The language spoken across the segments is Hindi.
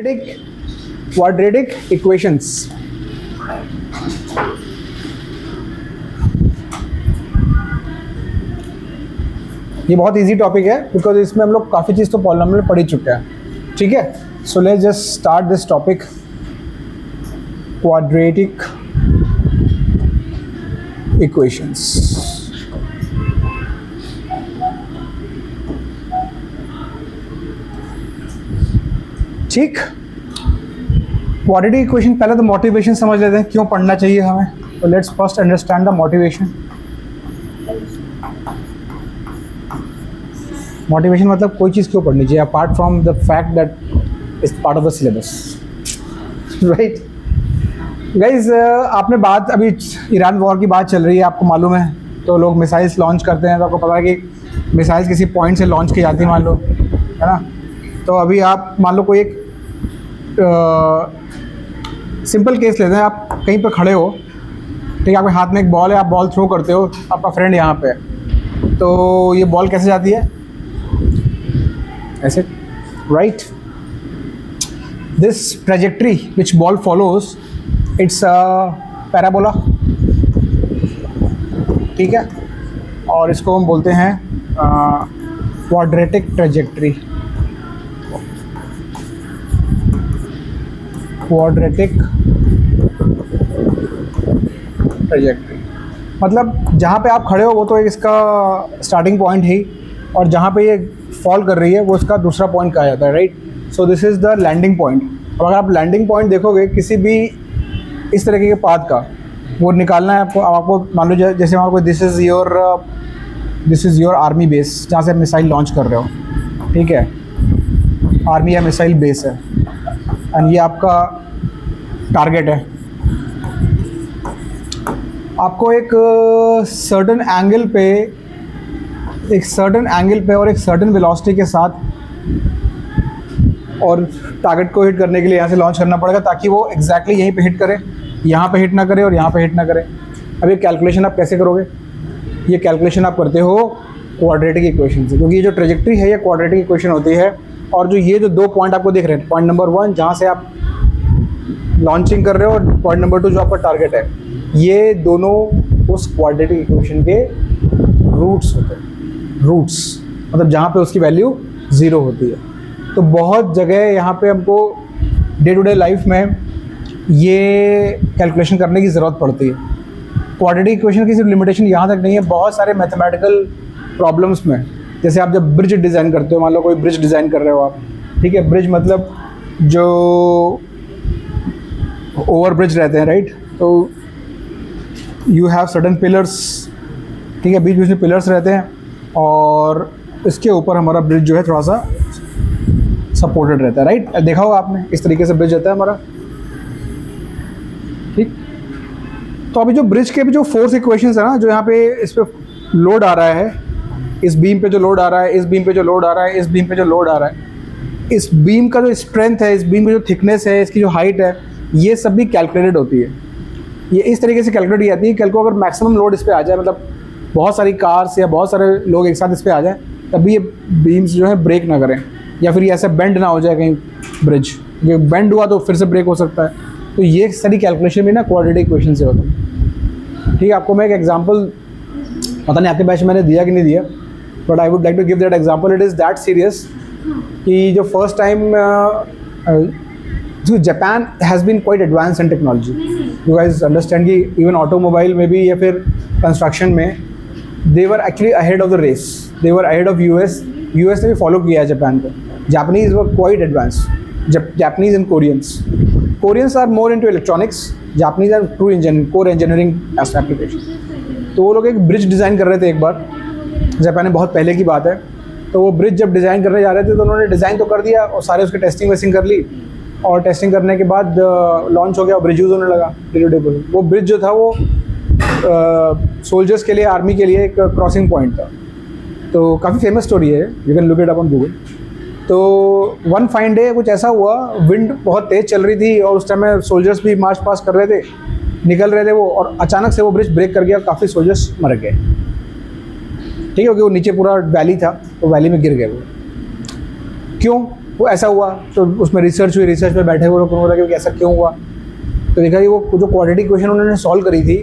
Quadratic equations. ये बहुत इजी टॉपिक है बिकॉज इसमें हम लोग काफ़ी चीज़ तो पॉलिनोमियल में पढ़ ही चुके हैं। ठीक है, सो let's just start this topic, quadratic equations. ठीक, क्वाड्रेटिक इक्वेशन, पहले तो मोटिवेशन समझ लेते हैं, क्यों पढ़ना चाहिए हमें। तो let's first understand the motivation. Motivation मतलब कोई चीज़ क्यों पढ़नी चाहिए apart from the fact that is part of the syllabus, right guys. आपने बात, अभी ईरान वॉर की बात चल रही है, आपको मालूम है, तो लोग मिसाइल्स लॉन्च करते हैं, तो आपको पता है कि मिसाइल्स किसी पॉइंट से लॉन्च की जाती है, मान लो, है ना। तो अभी आप मान लो कोई एक सिंपल केस लेते हैं, आप कहीं पर खड़े हो, ठीक है, आपके हाथ में एक बॉल है, आप बॉल थ्रो करते हो, आपका फ्रेंड यहाँ पे है, तो ये बॉल कैसे जाती है, ऐसे, right. This trajectory which ball follows, it's a parabola, ठीक है, और इसको हम बोलते हैं क्वाड्रेटिक ट्रेजेक्ट्री। क्वाड्रेटिक ट्रेजेक्ट्री मतलब जहाँ पे आप खड़े हो वो तो एक इसका स्टार्टिंग पॉइंट है, और जहाँ पे ये फॉल कर रही है वो इसका दूसरा पॉइंट कहा जाता है, right. So this is the landing point. और अगर आप लैंडिंग पॉइंट देखोगे किसी भी इस तरीके के पाथ का, वो निकालना है आपको। आपको मान लो जैसे मान लो this is your army base, जहाँ से आप मिसाइल लॉन्च कर रहे हो, ठीक है, आर्मी या मिसाइल बेस है, एंड ये आपका टारगेट है। आपको एक सर्टेन एंगल पे और एक सर्टेन वेलोसिटी के साथ और टारगेट को हिट करने के लिए यहाँ से लॉन्च करना पड़ेगा, ताकि वो एग्जैक्टली यहीं पे हिट करे, यहाँ पे हिट ना करे और यहाँ पे हिट ना करे। अब ये कैलकुलेशन आप कैसे करोगे? ये कैलकुलेशन आप करते हो क्वाड्रेटिक इक्वेशन से, क्योंकि ये जो ट्रेजेक्ट्री है ये क्वाड्रेटिक इक्वेशन होती है। और जो ये जो दो पॉइंट आपको दिख रहे हैं, पॉइंट नंबर 1 जहाँ से आप लॉन्चिंग कर रहे हो और पॉइंट नंबर 2 जो आपका टारगेट है, ये दोनों उस क्वाड्रेटिक इक्वेशन के रूट्स होते हैं। रूट्स मतलब जहाँ पे उसकी वैल्यू 0 होती है। तो बहुत जगह यहाँ पे हमको डे टू डे लाइफ में ये कैलकुलेशन करने की ज़रूरत पड़ती है। क्वाड्रेटिक इक्वेशन की सिर्फ लिमिटेशन यहाँ तक नहीं है, बहुत सारे मैथमेटिकल प्रॉब्लम्स में, जैसे आप जब ब्रिज डिज़ाइन करते हो, मान लो कोई ब्रिज डिज़ाइन कर रहे हो आप, ठीक है, ब्रिज मतलब जो ओवर ब्रिज रहते हैं, राइट। तो यू हैव सर्टन पिलर्स, ठीक है, बीच बीच में पिलर्स रहते हैं, और इसके ऊपर हमारा ब्रिज जो है थोड़ा सा सपोर्टेड रहता है, राइट। देखा होगा आपने, इस तरीके से ब्रिज रहता है हमारा, ठीक। तो अभी जो ब्रिज के भी जो फोर्स इक्वेशंस है ना, जो यहाँ पे इस पे लोड आ रहा है, इस बीम पे जो लोड आ रहा है, इस बीम पे जो लोड आ रहा है, इस बीम पे जो लोड आ रहा है, इस बीम का जो स्ट्रेंथ है, इस बीम की जो थिकनेस है, इसकी जो हाइट है, ये सब भी कैलकुलेटेड होती है। ये इस तरीके से कैलकुलेट की जाती है। कल को अगर मैक्सिमम लोड इस पर आ जाए, मतलब बहुत सारी कार्स या बहुत सारे लोग एक साथ इस पर आ जाए, तब भी ये बीम्स जो है ब्रेक ना करें, या फिर ये ऐसे बेंड ना हो जाए कहीं ब्रिज, ये बेंड हुआ तो फिर से ब्रेक हो सकता है। तो ये सारी कैलकुलेशन भी ना क्वाड्रेटिक इक्वेशन से होती है, ठीक है। आपको मैं एक एग्जांपल, पता नहीं आपके बैच में मैंने दिया कि नहीं दिया, but I would like to give that example. It is that serious कि जो फर्स्ट टाइम जो Japan has been quite advance in technology. You guys understand कि इवन ऑटोमोबाइल में भी या फिर कंस्ट्रक्शन में they were actually ahead of the race, they were ahead of US ने भी फॉलो किया है जापान को। Japanese were quite advance, Japanese and Koreans are more into electronics, Japanese are true engineering, core engineering application. तो वो लोग एक ब्रिज डिज़ाइन कर रहे थे एक बार, जापान में बहुत पहले की बात है। तो वो ब्रिज जब डिज़ाइन करने जा रहे थे, तो उन्होंने डिज़ाइन तो कर दिया और सारे उसके टेस्टिंग वेस्टिंग कर ली, और टेस्टिंग करने के बाद लॉन्च हो गया और ब्रिज यूज़ होने लगा डे। वो ब्रिज जो था वो सोल्जर्स के लिए, आर्मी के लिए एक क्रॉसिंग पॉइंट था। तो काफ़ी फेमस स्टोरी है, you can look it up on Google. तो वन फाइन डे कुछ ऐसा हुआ, विंड बहुत तेज़ चल रही थी और उस टाइम में सोल्जर्स भी मार्च पास कर रहे थे, निकल रहे थे वो, और अचानक से वो ब्रिज ब्रेक कर गया, काफ़ी सोल्जर्स मर गए, ठीक है, क्योंकि वो नीचे पूरा वैली था, तो वैली में गिर गए वो। क्यों? वो ऐसा हुआ, तो उसमें रिसर्च हुई, रिसर्च में बैठे हुए लोग को लगा कि ऐसा क्यों हुआ, तो देखा कि वो जो क्वाड्रेटिक इक्वेशन उन्होंने सॉल्व करी थी,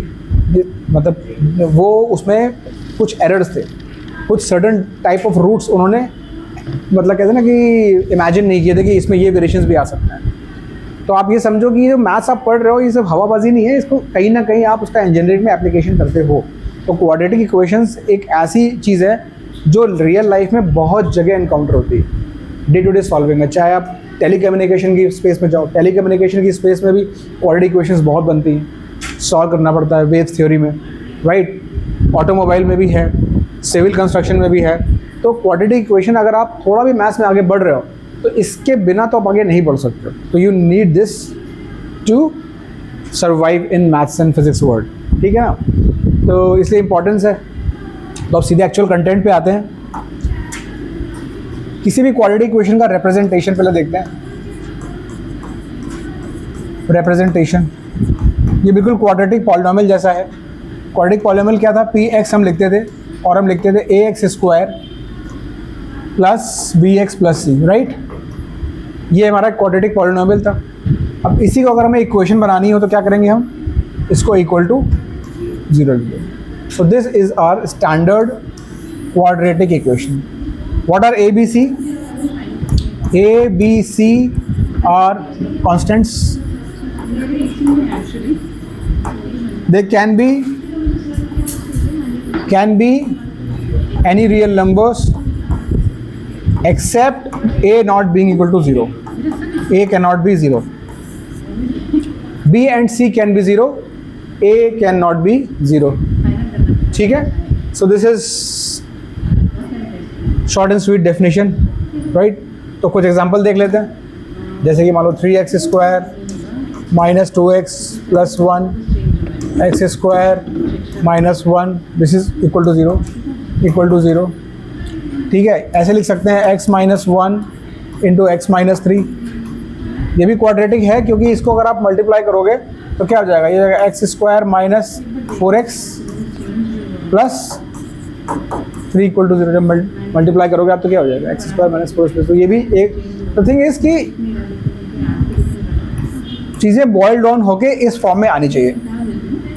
मतलब वो उसमें कुछ एरर्स थे, कुछ सर्टन टाइप ऑफ रूट्स उन्होंने मतलब कहते हैं ना कि इमेजिन नहीं किए थे कि इसमें ये वेरिएशंस भी आ सकता है। तो आप ये समझो कि जो मैथ्स आप पढ़ रहे हो ये सब हवाबाजी नहीं है, इसको कहीं ना कहीं आप उसका इंजीनियरिंग में एप्लीकेशन करते हो। तो क्वाड्रेटिक इक्वेशंस एक ऐसी चीज़ है जो रियल लाइफ में बहुत जगह इनकाउंटर होती है, डे टू डे सॉल्विंग में। चाहे आप टेलीकम्युनिकेशन की स्पेस में जाओ, टेलीकम्युनिकेशन की स्पेस में भी क्वाड्रेटिक इक्वेशंस बहुत बनती हैं, सॉल्व करना पड़ता है वेव्स थ्योरी में, राइट। ऑटोमोबाइल में भी है, सिविल कंस्ट्रक्शन में भी है। तो क्वाड्रेटिक इक्वेशन अगर आप थोड़ा भी मैथ्स में आगे बढ़ रहे हो तो इसके बिना तो आप आगे नहीं बढ़ सकते। तो you need this to survive in maths and physics world, ठीक है ना। तो इसलिए इम्पोर्टेंस है। तो अब सीधे एक्चुअल कंटेंट पे आते हैं। किसी भी क्वाड्रेटिक इक्वेशन का रिप्रेजेंटेशन पहले देखते हैं। रिप्रेजेंटेशन ये बिल्कुल क्वाड्रेटिक पॉलिनोमियल जैसा है। क्वाड्रेटिक पॉलिनोमियल क्या था, पी एक्स हम लिखते थे और हम लिखते थे a x square plus b x plus c, right. ये हमारा क्वाड्रेटिक पॉलिनोमियल था। अब इसी को अगर हमें इक्वेशन बनानी हो तो क्या करेंगे, हम इसको इक्वल टू 0 लिखेंगे। So this is our standard quadratic equation. What are A B C? A B C are constants, they can be any real numbers except a not being equal to 0. A cannot be 0. B and C can be 0. A cannot be 0. ठीक है? So this is short and sweet definition, right? तो कुछ एग्जांपल देख लेते हैं। जैसे कि मान लो 3x square minus 2x plus 1 x square minus 1 this is equal to 0 equal to 0, ठीक है। ऐसे लिख सकते हैं x minus 1 into x minus 3। ये भी क्वाड्रेटिक है क्योंकि इसको अगर आप मल्टीप्लाई करोगे तो क्या हो जाएगा, ये जाएगा x square minus 4x plus 3 equal to 0। जब मल्टीप्लाई करोगे आप तो क्या हो जाएगा, एक्स स्क्वायर माइनस 4x। तो ये भी एक द थिंग इज कि चीज़ें बॉयल डाउन होके इस फॉर्म में आनी चाहिए,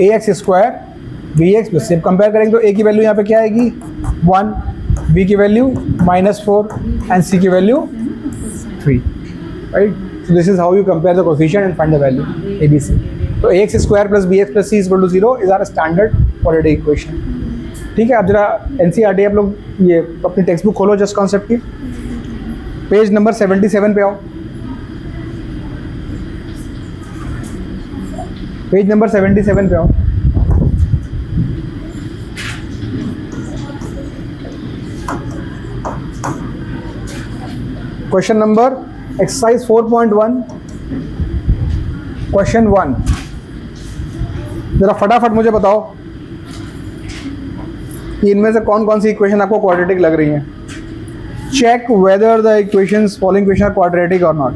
a x square b x plus c. Compare करेंगे तो ए की वैल्यू यहाँ पे क्या आएगी 1, बी की वैल्यू -4 एंड सी की value 3, right. So this is how you compare the coefficient and find the value a B c. तो a x square plus b x plus c is equal to 0 is our standard quadratic equation, ठीक है। अब जरा एनसीईआरटी आप लोग ये अपनी टेक्स्ट बुक खोलो जस्ट कॉन्सेप्ट की, पेज नंबर 77 पे आओ। पेज नंबर 77 पे आओ। Question number exercise 4.1 question 1। जरा फटाफट मुझे बताओ कि इनमें से कौन कौन सी इक्वेशन आपको क्वाड्रेटिक लग रही हैं। Check whether the equations following equation are quadratic और नॉट।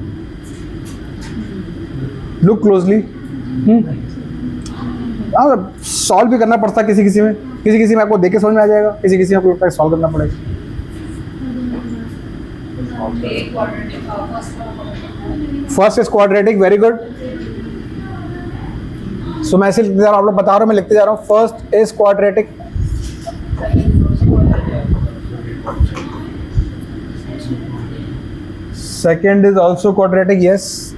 Look closely. सॉल्व भी करना पड़ता है किसी किसी में आपको देख के समझ में आ जाएगा, किसी में आपको लगता है सॉल्व करना पड़ेगा। First is quadratic, very good. So मैं ऐसे लिखते जा रहा हूँ, आप लोग बता रहे हो, मैं लिखते जा रहा हूँ। First is quadratic, second is also quadratic, yes.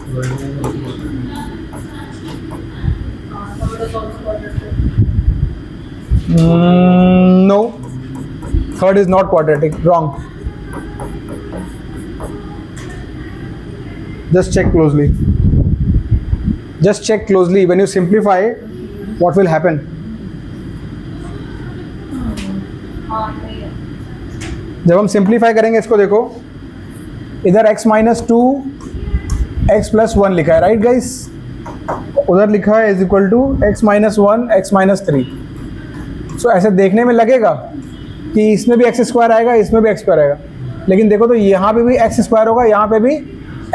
No, third is not quadratic, wrong. Just check closely. Just check closely. When you simplify, what will happen? जब हम सिंप्लीफाई करेंगे इसको देखो, इधर x माइनस 2 एक्स प्लस 1 लिखा है, राइट गाइस। उधर लिखा है is equal to x minus 1 x minus 3। So ऐसे देखने में लगेगा कि इसमें भी एक्स स्क्वायर आएगा, इसमें भी एक्स स्क्वायर आएगा, लेकिन देखो तो यहाँ पे भी एक्स स्क्वायर होगा, यहाँ पे भी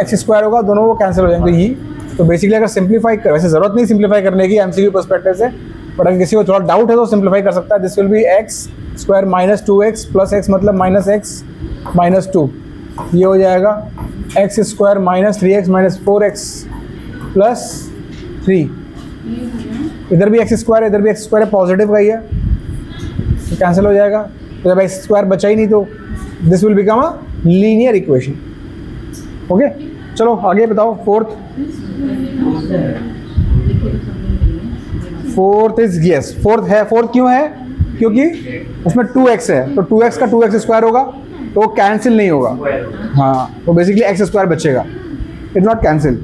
एक्स स्क्वायर होगा, दोनों वो कैंसिल हो जाएंगे। ये तो बेसिकली अगर सिंप्लीफाई कर, वैसे ज़रूरत नहीं सिंप्लीफाई करने की एमसीक्यू पर्सपेक्टिव से, बट अगर किसी को थोड़ा डाउट है तो सिंप्लीफाई कर सकता है। This will be x square minus 2x plus x मतलब माइनस एक्स माइनस 2। ये हो जाएगा x square minus 3x minus 4x plus 3। इधर भी एक्स स्क्वायर, इधर भी एक्स स्क्वायर है, पॉजिटिव का ही है तो कैंसिल हो जाएगा। तो जब एक्स स्क्वायर बचा ही नहीं तो this will become a linear equation. Okay, चलो आगे बताओ। फोर्थ इज यस, फोर्थ है। फोर्थ क्यों है? क्योंकि उसमें 2x है तो 2x का 2x स्क्वायर होगा तो वो कैंसिल नहीं होगा। हाँ, तो बेसिकली एक्स स्क्वायर बचेगा, इट नॉट कैंसिल।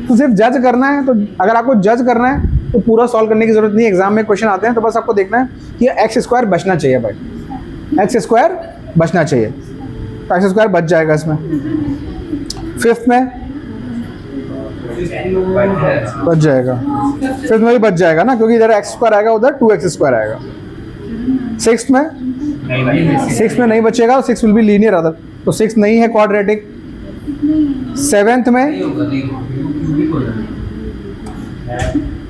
तो सिर्फ जज करना है। तो अगर आपको जज करना है तो पूरा सॉल्व करने की जरूरत नहीं है। एग्जाम में क्वेश्चन आते हैं तो बस आपको देखना है कि एक्स स्क्वायर बचना चाहिए भाई, एक्स स्क्वायर बचना चाहिए तो एक्स स्क्वायर बच जाएगा इसमें। फिफ्थ में बच जाएगा, फिफ्थ में भी बच जाएगा ना, क्योंकि इधर एक्स स्क्वायर आएगा उधर 2x स्क्वायर आएगा। सिक्स्थ में नहीं बचेगा, 6 विल बी लीनियर अदर, तो 6 नहीं है क्वाड्रेटिक। सेवेंथ में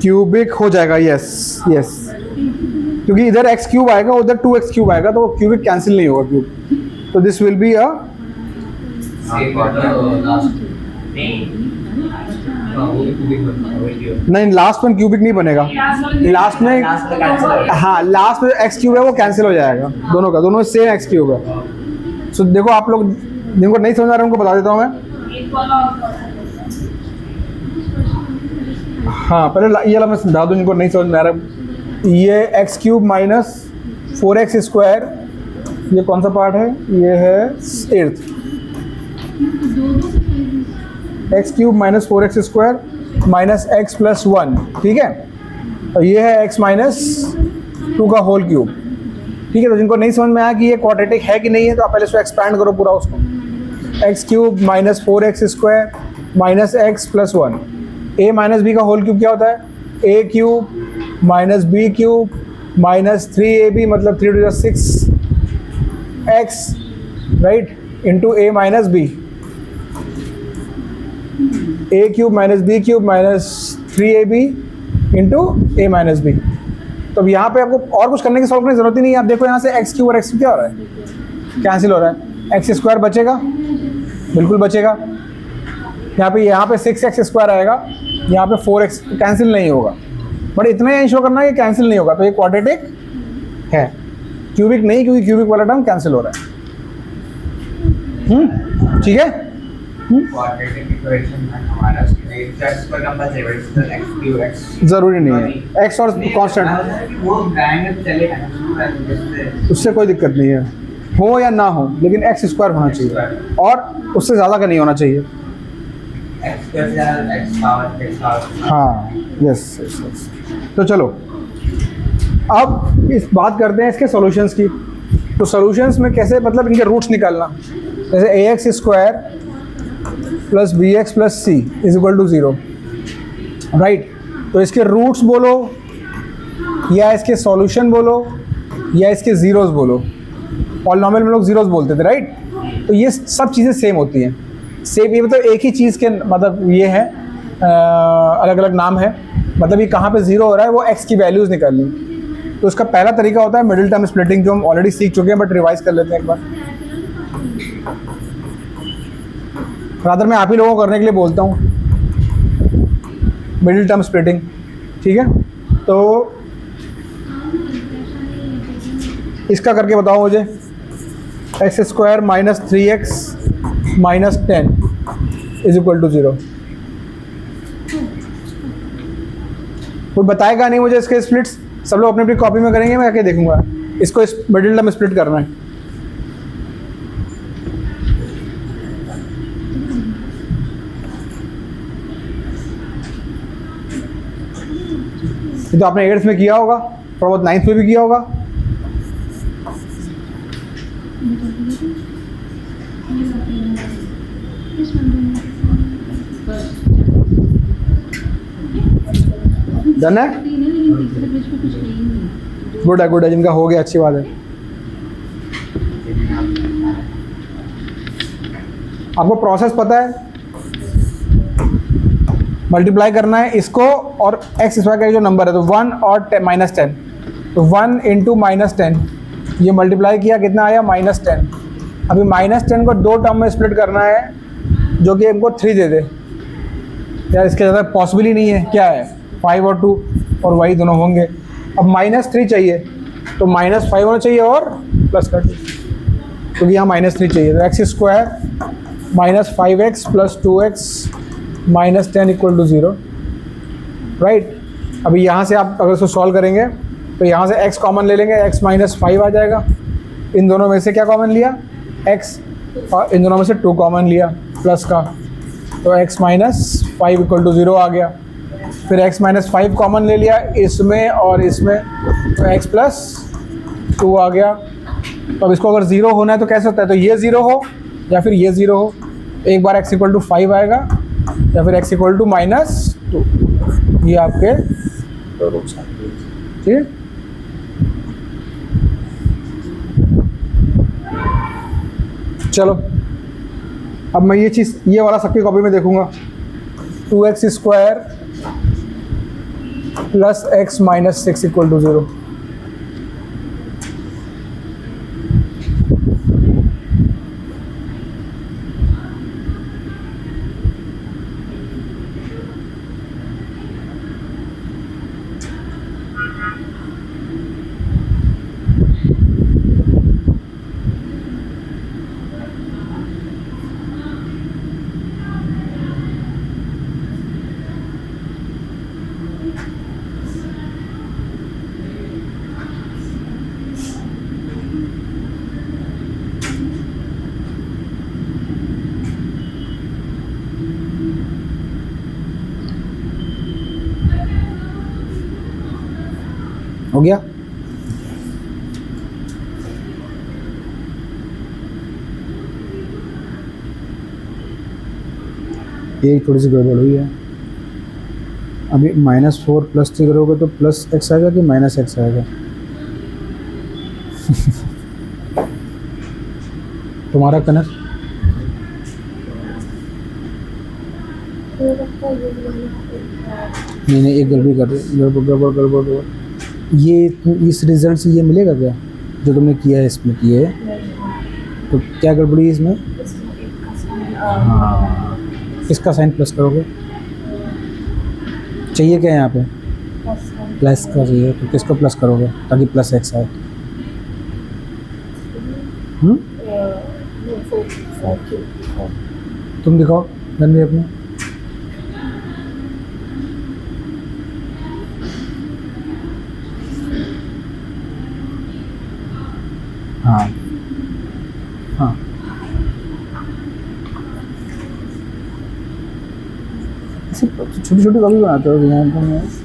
क्यूबिक हो जाएगा, यस यस, क्योंकि इधर एक्स क्यूब आएगा उधर 2x क्यूब आएगा तो वो क्यूबिक कैंसिल नहीं होगा क्यूब, तो दिस विल बी अ नहीं, लास्ट में क्यूबिक नहीं बनेगा। लास्ट में हाँ, लास्ट में एक्स क्यूब है वो कैंसिल हो जाएगा, दोनों का, दोनों सेम एक्स क्यूब है। सो देखो आप लोग जिनको नहीं समझ आ रहा है उनको बता देता हूँ मैं। हाँ, पहले ये वाला मैं समझा दूँ जिनको नहीं समझ में आ रहा। ये x cube minus 4x square, ये कौन सा पार्ट है? ये है 8th। X cube minus 4x square minus x plus 1, ठीक है। और ये है x माइनस 2 का होल क्यूब, ठीक है। तो जिनको नहीं समझ में आया कि ये क्वाड्रेटिक है कि नहीं है तो आप पहले इसको एक्सपैंड करो पूरा उसको। X cube minus 4x square minus x plus 1, a minus b का होल क्यूब क्या होता है? a cube minus b cube minus 3ab, मतलब 3 to the 6x, right, into a minus b. a cube minus b cube minus 3ab into a minus B. तो अब यहाँ पे आपको और कुछ करने की सॉल्व करने की जरूरत ही नहीं है। आप देखो यहाँ से एक्स क्यूब और एक्स क्या हो रहा है? कैंसिल हो रहा है। एक्स स्क्वायर बचेगा, बिल्कुल बचेगा। यहाँ पे 6x स्क्वायर आएगा, यहाँ पे 4x, कैंसिल नहीं होगा। बट इतना ही इंश्योर करना है कि कैंसिल नहीं होगा, तो ये क्वाड्रेटिक है, क्यूबिक नहीं, क्योंकि क्यूबिक वाला टर्म कैंसिल हो रहा है। ठीक है। जरूरी नहीं है एक्स और कांस्टेंट, उससे कोई दिक्कत नहीं है, हो या ना हो, लेकिन एक्स स्क्वायर होना चाहिए और उससे ज़्यादा का नहीं होना चाहिए। हाँ, यस यस यस। तो चलो अब इस बात करते हैं इसके सॉल्यूशंस की। तो सॉल्यूशंस में कैसे, मतलब इनके रूट्स निकालना। जैसे ax square plus bx plus c is equal to 0, right. तो इसके रूट्स बोलो या इसके सॉल्यूशन बोलो या इसके ज़ीरोज़ बोलो। पॉलिनोमियल में लोग ज़ीरोज़ बोलते थे, राइट। तो ये सब चीज़ें सेम होती हैं, सेम, ये मतलब एक ही चीज़ के, मतलब ये है अलग अलग नाम है, मतलब ये कहाँ पे ज़ीरो हो रहा है वो x की वैल्यूज़ निकालनी। तो इसका पहला तरीका होता है मिडिल टर्म स्प्लिटिंग, जो हम ऑलरेडी सीख चुके हैं, बट रिवाइज कर लेते हैं एक बार। रादर मैं आप ही लोगों को करने के लिए बोलता हूँ मिडिल टर्म स्प्लिटिंग, ठीक है। तो इसका करके बताओ मुझे। X square minus 3x minus 10 is equal to 0। कोई बताएगा नहीं मुझे इसके स्प्लिट्स, सब लोग अपनी अपनी कॉपी में करेंगे, मैं आके देखूंगा। इसको इस मिडिल टर्म स्प्लिट करना है। ये तो आपने 8th में किया होगा, थोड़ा बहुत 9th में भी किया होगा। डन है, गुड है, गुड है। जिनका हो गया अच्छी बात है। आपको प्रोसेस पता है, मल्टीप्लाई करना है इसको और एक्स स्क्वायर का जो नंबर है, तो 1 और माइनस 10, तो 1 इंटू माइनस 10, ये मल्टीप्लाई किया कितना आया? -10। अभी -10 को 2 टर्म में स्प्लिट करना है जो कि हमको 3 दे दे। यार इसके ज़्यादा पॉसिबल ही नहीं है, क्या है 5 और 2 और y दोनों होंगे। अब -3 चाहिए तो -5 होना चाहिए और प्लस का 2, क्योंकि यहाँ -3 चाहिए। तो x square -5x + 2x -10 = 0, right. अभी यहाँ से आप अगर इसको सॉल्व करेंगे तो यहाँ से x कॉमन ले लेंगे, x -5 आ जाएगा। इन दोनों में से क्या कॉमन लिया, x, और इन दोनों में से 2 कॉमन लिया प्लस का, तो x -5 = 0 आ गया। फिर x -5 कॉमन ले लिया इसमें और इसमें, तो x + 2 आ गया। तो अब इसको अगर 0 होना है तो कैसे होता है, तो ये 0 हो या फिर ये 0 हो। एक बार x = 5 आएगा या फिर x = -2, ये आपके दो रूट्स हैं, ठीक है। चलो अब मैं ये चीज़, ये वाला सबकी कॉपी में देखूंगा। 2x² + x -6 = 0। हो गया। ये थोड़ी सी गड़बड़ हुई है। अभी -4 + 3 करोगे तो +x आएगा कि -x आएगा? तुम्हारा कनर नहीं, एक गड़बड़ी कर रही, गड़बड़। ये इस रिजल्ट से ये मिलेगा क्या जो तुमने किया है इसमें किए है? तो क्या गड़बड़ी है इसमें? हाँ, किसका साइन प्लस करोगे? चाहिए क्या यहाँ पे? प्लस का चाहिए, तो किसको प्लस करोगे ताकि +x आए? तुम दिखाओ धनवी अपने। हाँ हाँ, ऐसे छोटी छोटी कॉपी बनाते हो यहाँ पर।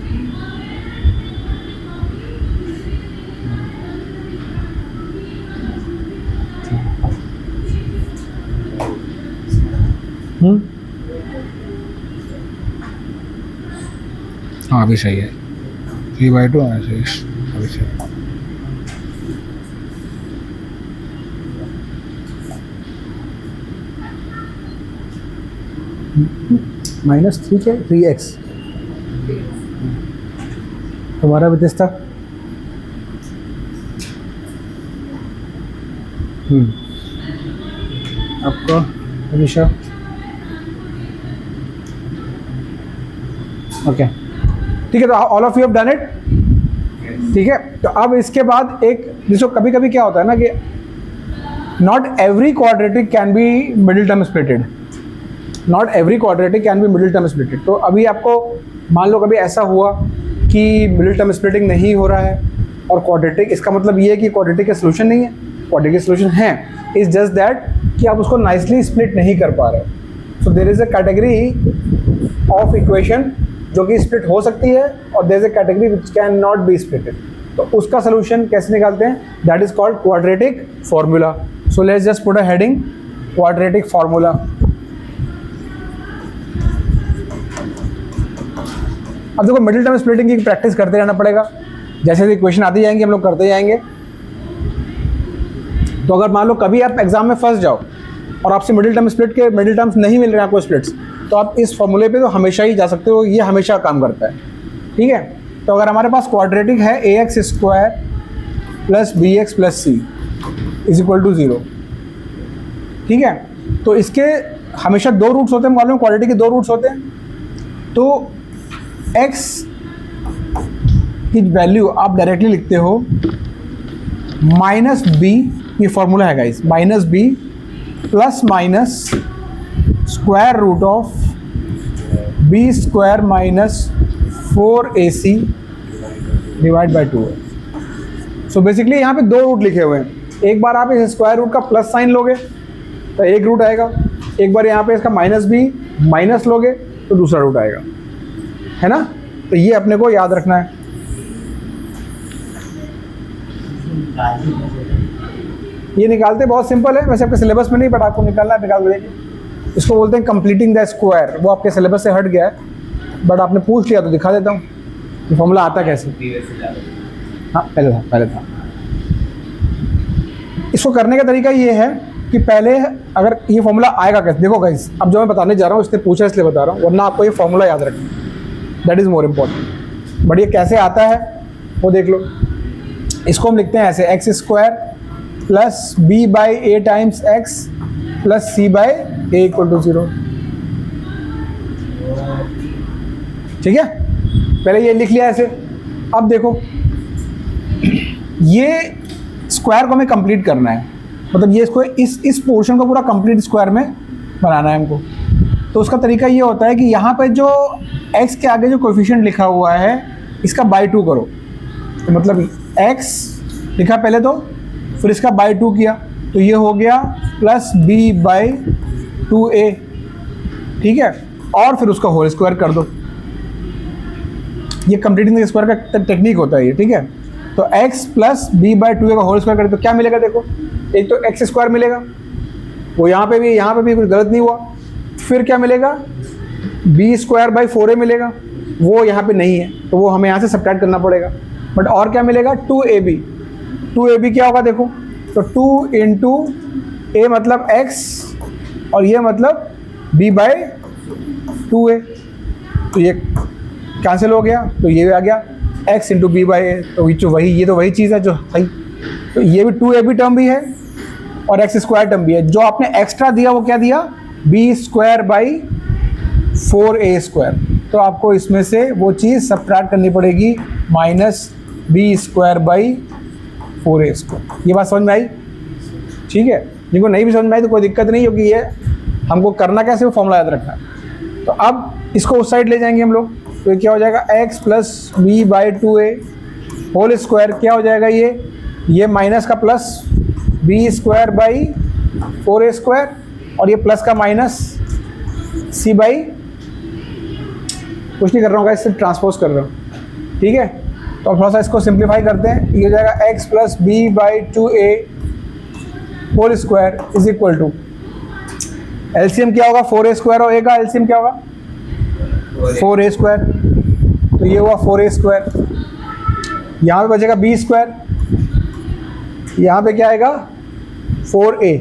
हाँ अभी सही है, 3/2 अभी सही है। -3 क्या, 3x तुम्हारा विदेशता। आपका अभिषा, ओके ठीक है। तो all of you have done it, ठीक है। तो अब इसके बाद एक, जिसको कभी कभी क्या होता है ना कि not every quadratic can be middle term splitted, not every quadratic can be middle term splitted. तो अभी आपको मान लो कभी ऐसा हुआ कि मिडिल टर्म स्प्लिटिंग नहीं हो रहा है और क्वाड्रेटिक, इसका मतलब ये है कि क्वाड्रेटिक का सोल्यूशन नहीं है, क्वाड्रेटिक का सोल्यूशन है, इज जस्ट दैट कि आप उसको नाइसली स्प्लिट नहीं कर पा रहे। So there is a category of equation जो कि स्प्लिट हो सकती है और there is a category which can not be splitted. तो उसका सोल्यूशन कैसे निकालते हैं, that is called quadratic formula. So let's just put a heading quadratic formula. अब देखो मिडिल टर्म स्प्लिटिंग की प्रैक्टिस करते रहना पड़ेगा, जैसे इक्वेशन आती जाएंगे हम लोग करते जाएंगे। तो अगर मान लो कभी आप एग्जाम में फंस जाओ और आपसे मिडिल टर्म स्प्लिट के मिडिल टर्म्स नहीं मिल रहे हैं आपको स्प्लिट्स, तो आप इस फॉर्मूले पे तो हमेशा ही जा सकते हो, ये हमेशा काम करता है, ठीक है। तो अगर हमारे पास क्वाड्रेटिक है ax² + bx + c = 0, ठीक है। तो इसके हमेशा दो रूट्स होते हैं, मालूम है, क्वाड्रेटिक के दो रूट्स होते हैं। तो x की वैल्यू आप डायरेक्टली लिखते हो माइनस बी, ये फॉर्मूला है guys, minus B plus minus square root of b square minus 4ac divide by 2 है। सो बेसिकली यहाँ पे दो रूट लिखे हुए हैं। एक बार आप इस स्क्वायर रूट का प्लस साइन लोगे तो एक रूट आएगा, एक बार यहाँ पे इसका माइनस बी माइनस लोगे तो दूसरा रूट आएगा, है ना। तो ये अपने को याद रखना है। ये निकालते बहुत सिंपल है, वैसे आपके सिलेबस में नहीं, बट आपको निकालना है, निकाल देखिए। इसको बोलते हैं कंप्लीटिंग द स्क्वायर। वो आपके सिलेबस से हट गया है, बट आपने पूछ लिया तो दिखा देता हूँ कि फॉर्मूला आता कैसे। हाँ पहले था। इसको करने का तरीका ये है कि पहले अगर ये फॉर्मूला आएगा कैसे, देखो गाइस, अब जो मैं बताने जा रहा हूँ इसने पूछा इसलिए बता रहा हूँ, वरना आपको ये फॉर्मूला याद रखना, that is more important. But ये कैसे आता है वो देख लो। इसको हम लिखते हैं ऐसे, x square plus b by a times x plus c by a equal to 0। ठीक है, पहले ये लिख लिया ऐसे। अब देखो ये स्क्वायर को हमें कंप्लीट करना है, मतलब ये इसको इस पोर्शन को पूरा कंप्लीट स्क्वायर में बनाना है हमको। तो उसका तरीका ये होता है कि यहाँ पे जो x के आगे जो कोएफिशिएंट लिखा हुआ है इसका बाई 2 करो। तो मतलब x लिखा पहले, तो फिर इसका बाई 2 किया, तो ये हो गया प्लस b बाई 2a। ठीक है, और फिर उसका होल स्क्वायर कर दो। ये कंप्लीटिंग द स्क्वायर का टेक्निक होता है ये। ठीक है, तो x plus b by 2a का होल स्क्वायर करें तो क्या मिलेगा, देखो एक तो एक्स स्क्वायर मिलेगा, वो यहाँ पे भी कुछ गलत नहीं हुआ। फिर क्या मिलेगा, बी स्क्वायर बाई 4a मिलेगा, वो यहाँ पे नहीं है तो वो हमें यहाँ से सब्ट्रैक्ट करना पड़ेगा। बट और क्या मिलेगा, 2ab। 2ab क्या होगा देखो, तो 2 इंटू ए मतलब x और ये मतलब b बाई 2a, तो ये कैंसिल हो गया, तो ये आ गया x इंटू बी बाई ए। तो ये तो वही चीज़ है जो सही। तो ये भी 2ab टर्म भी है और एक्स स्क्वायर टर्म भी है। जो आपने एक्स्ट्रा दिया वो क्या दिया, B square by 4a square. तो आपको इसमें से वो चीज़ सब्ट्रैक्ट करनी पड़ेगी, minus b square by 4a square. ये बात समझ में आई? ठीक है, जिनको नहीं भी समझ में आई तो कोई दिक्कत नहीं, क्योंकि ये हमको करना कैसे वो फॉर्मूला याद रखना है। तो अब इसको उस साइड ले जाएंगे हम लोग, तो ये क्या हो जाएगा, x plus b by 2a whole square. क्या हो जाएगा ये माइनस का plus b square by 4a square और ये प्लस का माइनस c बाई, कुछ नहीं कर रहा हूँ, इससे ट्रांसपोज कर रहा हूँ। ठीक है, तो अब थोड़ा सा इसको सिंप्लीफाई करते हैं। ये हो जाएगा x plus b by 2a whole square is equal to, LCM क्या होगा, 4a स्क्वायर और a का एलसीएम क्या होगा, 4a स्क्वायर। तो ये हुआ 4a स्क्वायर। यहाँ पे बचेगा b स्क्वायर, यहाँ पे क्या आएगा 4a।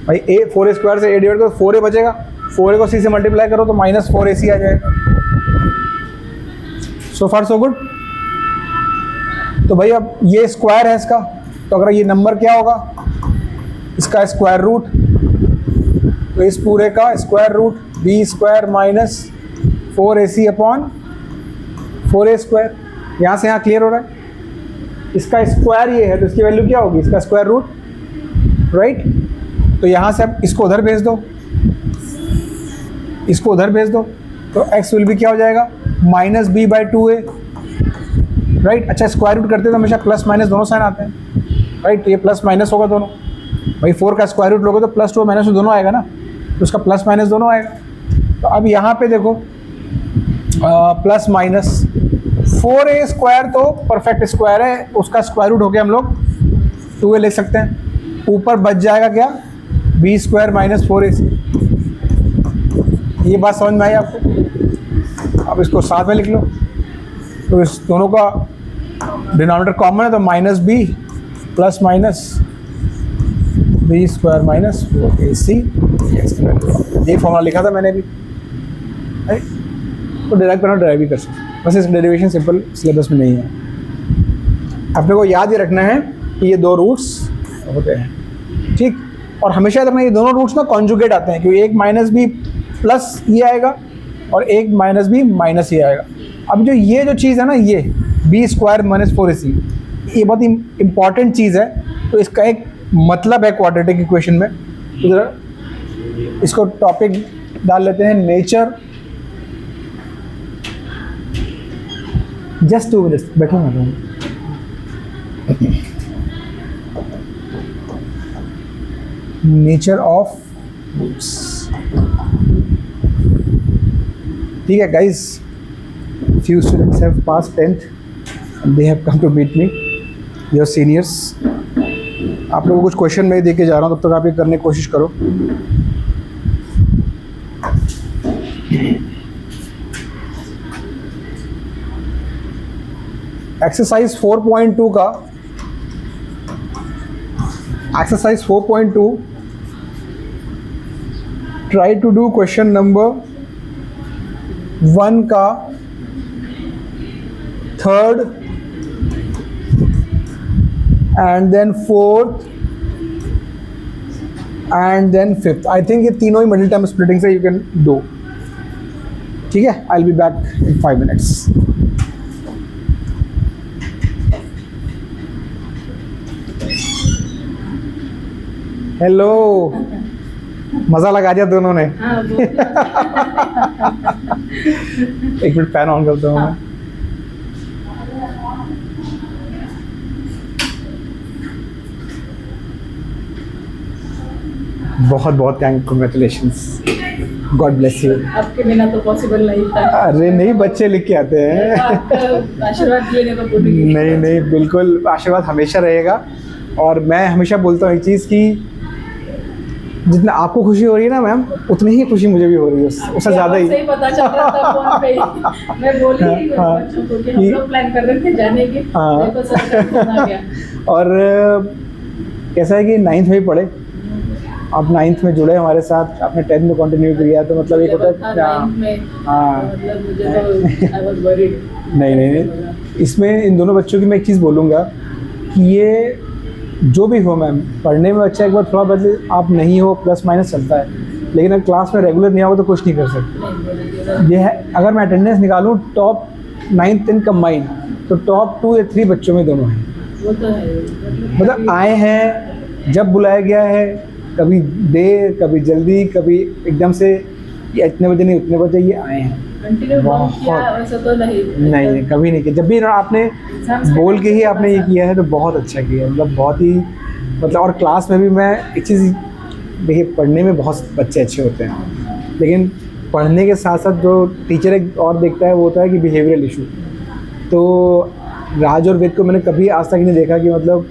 भाई a 4a स्क्वायर से a डिवाइड करो, 4a बचेगा, 4a को c से मल्टीप्लाई करो तो माइनस 4ac आ जाएगा। सो फार सो गुड। तो भाई अब ये स्क्वायर है इसका, तो अगर ये नंबर क्या होगा, इसका स्क्वायर रूट, तो इस पूरे का square root b square minus 4ac upon 4a square. यहाँ से यहाँ क्लियर हो रहा है। इसका स्क्वायर ये है तो इसकी वैल्यू क्या होगी, इसका स्क्वायर रूट, राइट। तो यहाँ से अब इसको उधर भेज दो, इसको उधर भेज दो, तो x विल भी क्या हो जाएगा, minus b by 2a, right. अच्छा, स्क्वायर रूट करते तो हमेशा प्लस माइनस दोनों साइन आते हैं, राइट। तो ये प्लस माइनस होगा दोनों, भाई 4 का स्क्वायर रूट लोगे तो प्लस 2 और माइनस 2 दोनों आएगा ना, तो उसका प्लस माइनस दोनों आएगा। तो अब यहाँ पे देखो प्लस माइनस 4a स्क्वायर तो परफेक्ट स्क्वायर है, उसका स्क्वायर रूट हो गया हम लोग 2a लिख सकते हैं। ऊपर बच जाएगा क्या, b स्क्वायर माइनस 4ac। ये बात समझ में आई आपको? अब इसको साथ में लिख लो, तो इस दोनों का डिनोमिनेटर कॉमन है, तो minus b plus minus b square minus 4ac। ये फॉर्मूला लिखा था मैंने भी, तो डायरेक्ट करना ड्राइव भी कर सकते, बस इस डेरिवेशन सिंपल सिलेबस में नहीं है। अपने को याद ही रखना है कि ये दो रूट्स होते हैं, ठीक। और हमेशा याद रखना ये दोनों रूट्स ना कॉन्जुगेट आते हैं, क्योंकि एक माइनस बी प्लस ये आएगा और एक माइनस बी माइनस ये आएगा। अब जो चीज़ है ना, ये बी स्क्वायर माइनस 4ac, ये बहुत इंपॉर्टेंट चीज़ है। तो इसका एक मतलब है क्वाड्रेटिक इक्वेशन में। तो जरा इसको टॉपिक डाल लेते हैं, नेचर। जस्ट 2 मिनट्स बैठो ना। Nature of roots. ठीक है guys, few students have passed 10th and they have come to meet me, your seniors। आप लोगों को कुछ क्वेश्चन मैं दे के जा रहा हूँ, तब तक आप ये करने की कोशिश करो। एक्सरसाइज 4.2 का exercise 4.2 try to do question number 1 का third and then fourth and then fifth. I think ये तीनों ही मिडिल टर्म स्प्लिटिंग से यू कैन डू। ठीक है, I will be back in 5 minutes. Hello, मजा लगा दिया दोनों ने। एक मिनट फैन ऑन करता हूँ मैं। बहुत बहुत कंग्रेचुलेशंस, गॉड ब्लेस यू। आपके बिना तो पॉसिबल नहीं था। अरे नहीं, बच्चे लिख के आते हैं। आशीर्वाद लेने तो भूल गई। नहीं नहीं, बिल्कुल आशीर्वाद हमेशा रहेगा। और मैं हमेशा बोलता हूँ एक चीज़ की, जितना आपको खुशी हो रही है ना मैम, उतनी ही खुशी मुझे भी हो रही है, उससे ज़्यादा ही। सही पता चल रहा था फोन पे ही। मैं बोली बच्चों को कि हम लोग प्लान कर रहे थे जाने की, देखो सर का फोन आ गया। और कैसा है कि 9th में ही पढ़े आप, 9th में जुड़े हमारे साथ, आपने 10th में कंटिन्यू किया, तो मतलब एक होता है। हाँ, मतलब मुझे तो आई वाज वरीड। नहीं, इसमें इन दोनों बच्चों की मैं एक चीज़ बोलूँगा कि ये जो भी हो मैम, पढ़ने में अच्छा एक बार थोड़ा बदले, आप नहीं हो प्लस माइनस चलता है, लेकिन अगर क्लास में रेगुलर नहीं आओगे तो कुछ नहीं कर सकते। ये है, अगर मैं अटेंडेंस निकालूँ टॉप 9th 10th कंबाइन, तो टॉप 2 या 3 बच्चों में दोनों हैं। वो तो है, मतलब आए हैं जब बुलाया गया है, कभी देर कभी जल्दी, कभी एकदम से ये इतने बजे नहीं उतने बजे, ये आए हैं। कंटिन्यू किया वैसा तो नहीं, कभी नहीं किया। जब भी आपने बोल के ही आपने ये किया है तो बहुत अच्छा किया, मतलब बहुत ही, मतलब। और क्लास में भी मैं एक चीज़ देखिए, पढ़ने में बहुत बच्चे अच्छे होते हैं, लेकिन पढ़ने के साथ साथ जो टीचर एक और देखता है वो होता है कि बिहेवियरल इशू। तो राज और वेद को मैंने कभी आज तक नहीं देखा कि मतलब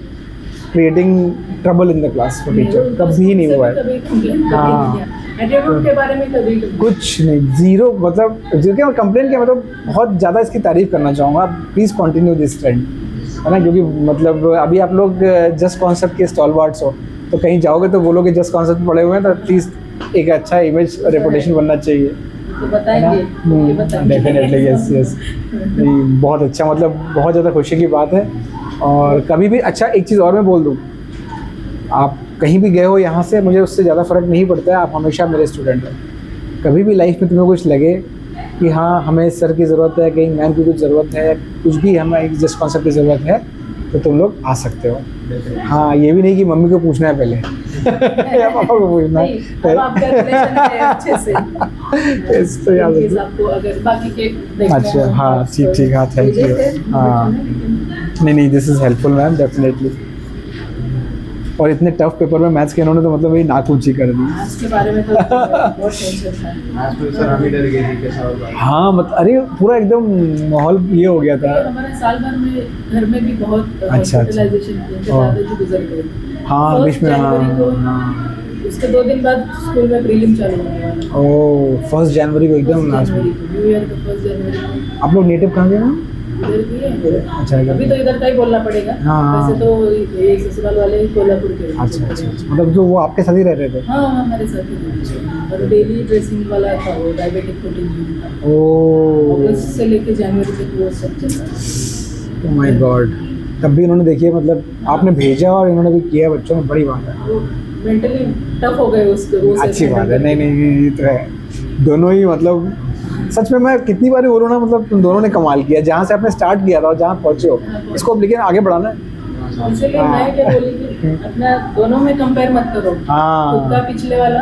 creating trouble in the class for teacher, कभी नहीं हुआ है। हाँ, एटीट्यूड के बारे में कभी कुछ नहीं, जीरो, मतलब जिनके मैं कंप्लेन किया, मतलब बहुत ज़्यादा इसकी तारीफ़ करना चाहूँगा। प्लीज़ कंटिन्यू दिस ट्रेंड, है ना, क्योंकि मतलब अभी आप लोग जस्ट कॉन्सेप्ट के स्टॉलवार्ड्स हो, तो कहीं जाओगे तो बोलोगे जस्ट कॉन्सेप्ट पढ़े हुए हैं, तो एटलीस्ट एक अच्छा इमेज रेपुटेशन बनना चाहिए, तो बताएंगे। Definitely, yes. बहुत अच्छा, मतलब बहुत ज़्यादा खुशी की बात है। और कभी भी, अच्छा एक चीज़ और मैं बोल दूँ, आप कहीं भी गए हो यहाँ से, मुझे उससे ज़्यादा फ़र्क नहीं पड़ता है, आप हमेशा मेरे स्टूडेंट हैं। कभी भी लाइफ में तुम्हें कुछ लगे कि हाँ हमें सर की ज़रूरत है, कहीं मैम की कुछ ज़रूरत है, कुछ भी हमें एक जस्ट कॉन्सेप्ट की ज़रूरत है, तो तुम लोग आ सकते हो। हाँ, ये भी नहीं कि मम्मी को पूछना है पहले या पापा को पूछना है। अच्छा, हाँ ठीक, हाँ थैंक यू। हाँ नहीं, this is helpful ma'am, definitely. और इतने टफ पेपर में मैथ्स के इन्होंने तो मतलब ये नाक ऊंची कर दी। मैथ्स के बारे में तो बहुत टेंशन था। मैथ्स में सर हम ही डर गए थे कैसा होगा। हाँ, मतलब अरे पूरा एकदम माहौल ये हो गया था। हमारे साल भर में घर में भी बहुत हॉस्पिटलाइजेशन किए थे, दादाजी गुजर गए। हाँ, बीच में। हाँ, उसके 2 दिन बाद स्कूल में प्रीलिम चालू होने वाला। ओह, 1 जनवरी को एकदम लास्ट में। न्यू ईयर का 1 जनवरी को। आप लोग नेटिव कहाँ के हैं? इधर की है। अच्छा, अभी तो इधर का ही बोलना पड़ेगा। हाँ, वैसे तो ये ससुराल वाले कोल्हापुर के। अच्छा, मतलब जो वो आपके साथ ही रह रहे थे? हाँ, हमारे साथ ही। और डेली ड्रेसिंग वाला था वो, डायबिटिक प्रोटीन था। ओह, अगस्त से लेके जनवरी तक वो सब चल रहा है। Oh my God. तब भी इन्होंने देखिए, मतलब आपने भेजा और इन्होंने भी किया बच्चों में, बड़ी बात है। वो मेंटली टफ हो गए उसके वो अच्छी बात है। नहीं ये तो है, दोनों ही मतलब सच में मैं कितनी बार बोलूँ ना, मतलब तुम दोनों ने कमाल किया, जहाँ से आपने स्टार्ट किया था और जहाँ पहुँचे हो इसको अब लेकिन आगे बढ़ाना है। इसलिए मैं क्या बोली कि अपना दोनों में कंपेयर मत करो, हाँ। खुद का पिछले वाला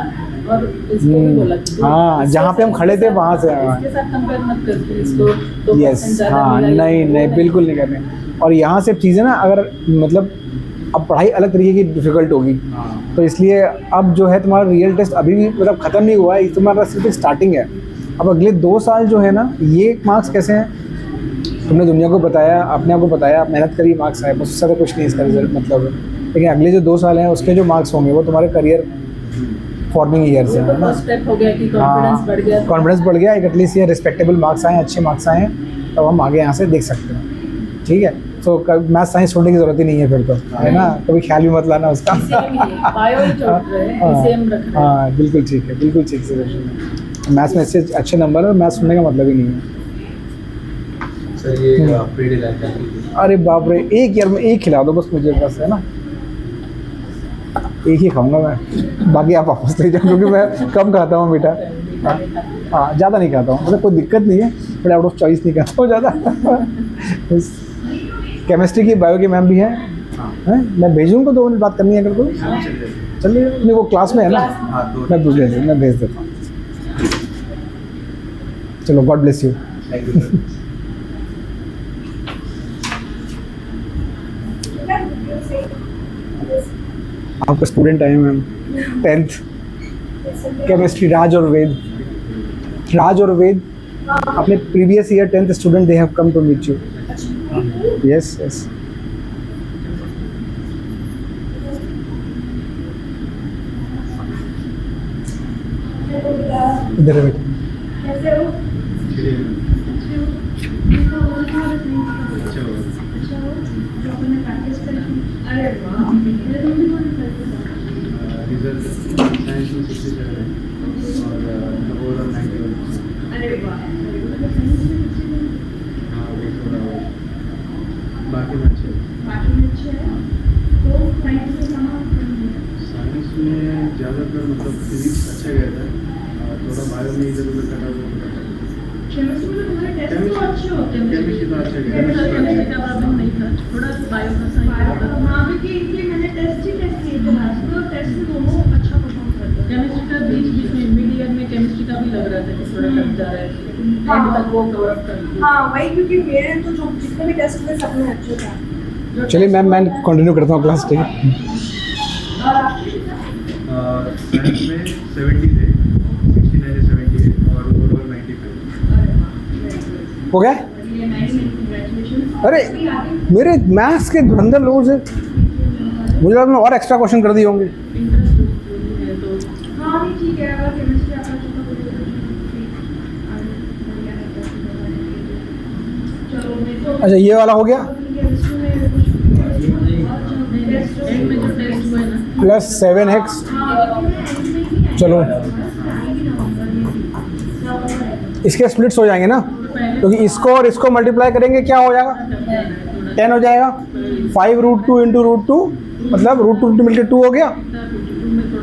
और इसको भी बोला कि हाँ, जहाँ पे हम खड़े थे वहाँ से इसके साथ कंपेयर मत कर, इसको 2% यस, ज़्यादा हाँ, मिला, नहीं वो नहीं बिल्कुल नहीं करने। और यहाँ से चीज़ें ना अगर मतलब अब पढ़ाई अलग तरीके की डिफ़िकल्ट होगी, तो इसलिए अब जो है तुम्हारा रियल टेस्ट अभी भी मतलब ख़त्म नहीं हुआ है, तुम्हारा सिर्फ एक स्टार्टिंग है। अब अगले 2 साल जो है ना, ये मार्क्स कैसे हैं, तुमने दुनिया को बताया, अपने आप को बताया, मेहनत करी, मार्क्स आए, बस उससे तो कुछ नहीं इसका रिजल्ट मतलब है। लेकिन अगले जो 2 साल हैं उसके जो मार्क्स होंगे वो तुम्हारे करियर फॉर्मिंग ईयर्स हैं, है ना। स्टेप हो गया कि कॉन्फिडेंस बढ़ गया, कॉन्फिडेंस बढ़ गया, एक एटलीस्ट ये रिस्पेक्टेबल मार्क्स आए, अच्छे मार्क्स आए, तब हम आगे यहाँ से देख सकते हैं। ठीक है, तो मैथ साइंस छोड़ने की ज़रूरत ही नहीं है फिर तो, है ना, कभी ख्याल भी मत लाना उसका। बायो ही छोड़ रहे हैं, सेम रख रहे हैं। हाँ बिल्कुल ठीक है, बिल्कुल ठीक से। मैथ्स में इससे अच्छे नंबर है, मैथ्स सुनने का मतलब ही नहीं है। सर ये प्री लाइफ है। अरे बाप रे, एक ईयर में एक खिला दो बस मुझे, बस, है ना, एक ही खाऊंगा मैं, बाकी आप वापस ले जाओ, क्योंकि मैं कम खाता हूँ बेटा। हाँ ज़्यादा नहीं खाता हूँ, मतलब कोई दिक्कत नहीं है, बट आउट ऑफ चॉइस नहीं खाता हूँ ज़्यादा। केमिस्ट्री की, बायो की मैम भी हैं, मैं भेजूँ उनको, 2 मिनट बात करनी है अगर कोई, चलिए। नहीं वो क्लास में है ना, मैं भेज देता हूँ। चलो, God bless you. Thank you sir. आपका स्टूडेंट है मैम, 10th केमिस्ट्री, राज और वेद अपने previous year 10th student, they have come to meet you. Yes yes, इधर है बेटा। रिजल्ट साइंस में 67 है और ओवरऑल 91। अरे वाह, हाँ वो थोड़ा बाकी में अच्छे। साइंस में ज़्यादातर मतलब फिजिक्स अच्छा गया था, थोड़ा बायो में इधर उधर कटा हुआ। केमिस्ट्री में तुम्हारे टेस्ट तो अच्छे होते हैं। केमिस्ट्री तो अच्छा गया। केमिस्ट्री का प्रॉब्लम नहीं था, थोड़ा बायो का साइंस था। हाँ, क्योंकि इनके मैंने टेस्ट किए थे लास्ट में, और टेस्ट में दोनों अच्छा परफॉर्म करते हैं। केमिस्ट्री का बीच में मिड ईयर में केमिस्ट्री का भी लग रहा था कि थोड़ा टफ जा रहा है, लेकिन एंड तक वो कवर अप कर लिया। हाँ वही, क्योंकि मेरे तो जो जितने भी टेस्ट हुए सब में अच्छे थे। चलिए मैम, मैं कंटिन्यू करता हूँ क्लास, ठीक है। साइंस में 70 थे, 69 से 78 और ओवरऑल 95। हो गया? अरे मेरे मैथ्स के धुरंधर लोगों से मुझे लगा और एक्स्ट्रा क्वेश्चन कर दिए होंगे। इंटरेस्ट है तो हाँ नहीं ठीक है, अगर केमिस्ट्री आपका चलो मैं तो अच्छा, ये वाला हो गया, केमिस्ट्री में एंड में जो टेस्ट हुए ना, प्लस 7x। चलो, इसके स्प्लिट्स हो जाएंगे ना, क्योंकि इसको और इसको मल्टीप्लाई करेंगे क्या हो जाएगा, 10 हो जाएगा। 5√2 इंटू √2 मतलब √2 मिलकर 2 हो गया,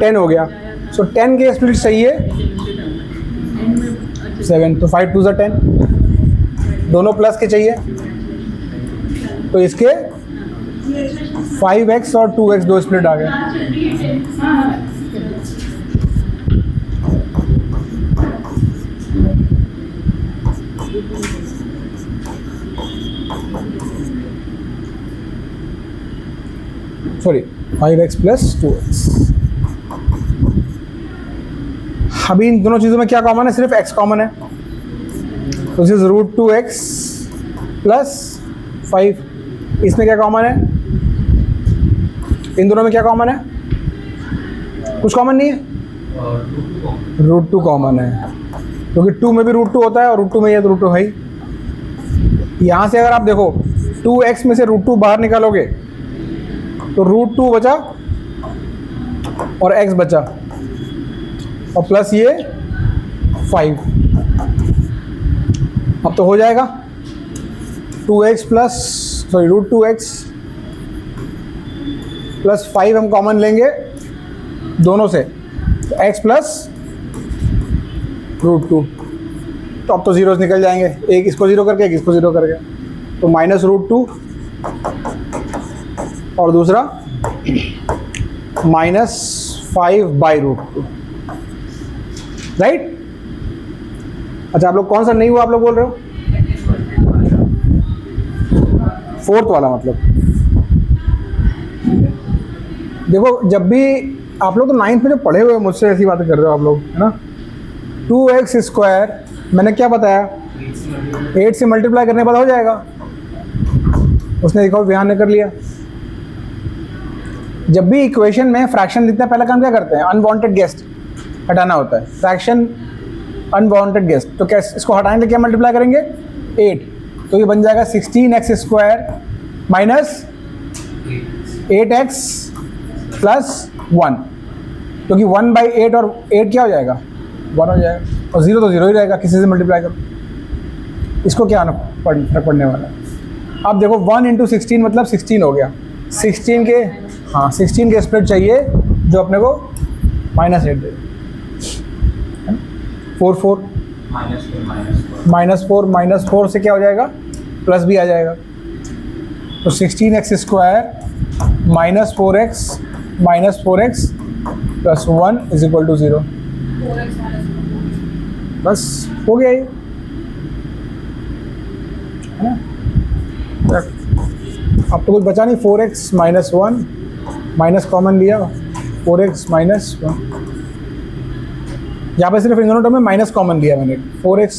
10 हो गया। सो 10 के स्प्लिट सही है 7, तो 5 2 10, दोनों प्लस के चाहिए, तो इसके 5x और 2x दो स्प्लिट आ गए। Sorry, 5x plus 2x। अभी इन दोनों चीज़ों में क्या कॉमन है, सिर्फ x कॉमन है, तो दिस इज √2x प्लस 5। इसमें क्या कॉमन है, इन दोनों में क्या कॉमन है, कुछ कॉमन नहीं है, √2 कॉमन है, क्योंकि 2 में भी √2 होता है और √2 में ये तो √2 है ही। यहाँ से अगर आप देखो 2x में से √2 बाहर निकालोगे तो √2 बचा और x बचा, और प्लस ये 5। अब तो हो जाएगा 2x प्लस √2x प्लस 5 हम कॉमन लेंगे दोनों से, तो x प्लस √2, तो अब तो जीरोस निकल जाएंगे, एक इसको ज़ीरो करके एक इसको ज़ीरो करके, तो -√2 और दूसरा -5/√2, राइट। अच्छा, आप लोग कौन सा नहीं हुआ आप लोग बोल रहे हो? फोर्थ वाला मतलब। देखो, जब भी आप लोग तो 9th में जो पढ़े हुए मुझसे ऐसी बातें कर रहे हो आप लोग, है ना। 2x² मैंने क्या बताया, 8 से मल्टीप्लाई करने के बाद हो जाएगा। उसने एक और ध्यान नहीं कर लिया। जब भी इक्वेशन में फ्रैक्शन लिखते हैं, पहला काम क्या करते हैं, अनवांटेड गेस्ट हटाना होता है। फ्रैक्शन अनवांटेड गेस्ट, तो कैसे इसको हटाएंगे, क्या मल्टीप्लाई करेंगे, 8, तो ये बन जाएगा 16x² माइनस 8x प्लस 1, क्योंकि 1/8 और 8 क्या हो जाएगा, 1 हो जाएगा, और 0 तो 0 ही रहेगा, किसी से मल्टीप्लाई करो। इसको क्या फर्क पड़ने वाला है। अब देखो 1 × 16 मतलब 16 हो गया। 16 के, हाँ 16 के स्प्लिट चाहिए जो अपने को -8 दे, 4 -4 -4 से क्या हो जाएगा, प्लस भी आ जाएगा। तो 16x² -4x प्लस 1 = 0। 4x -4 बस हो गया ये, है ना। अब तो कुछ बचा नहीं, 4x - 1 माइनस कॉमन लिया, 4x - 1, यहाँ पे सिर्फ इन दोनों टर्म में माइनस कॉमन लिया मैंने। 4x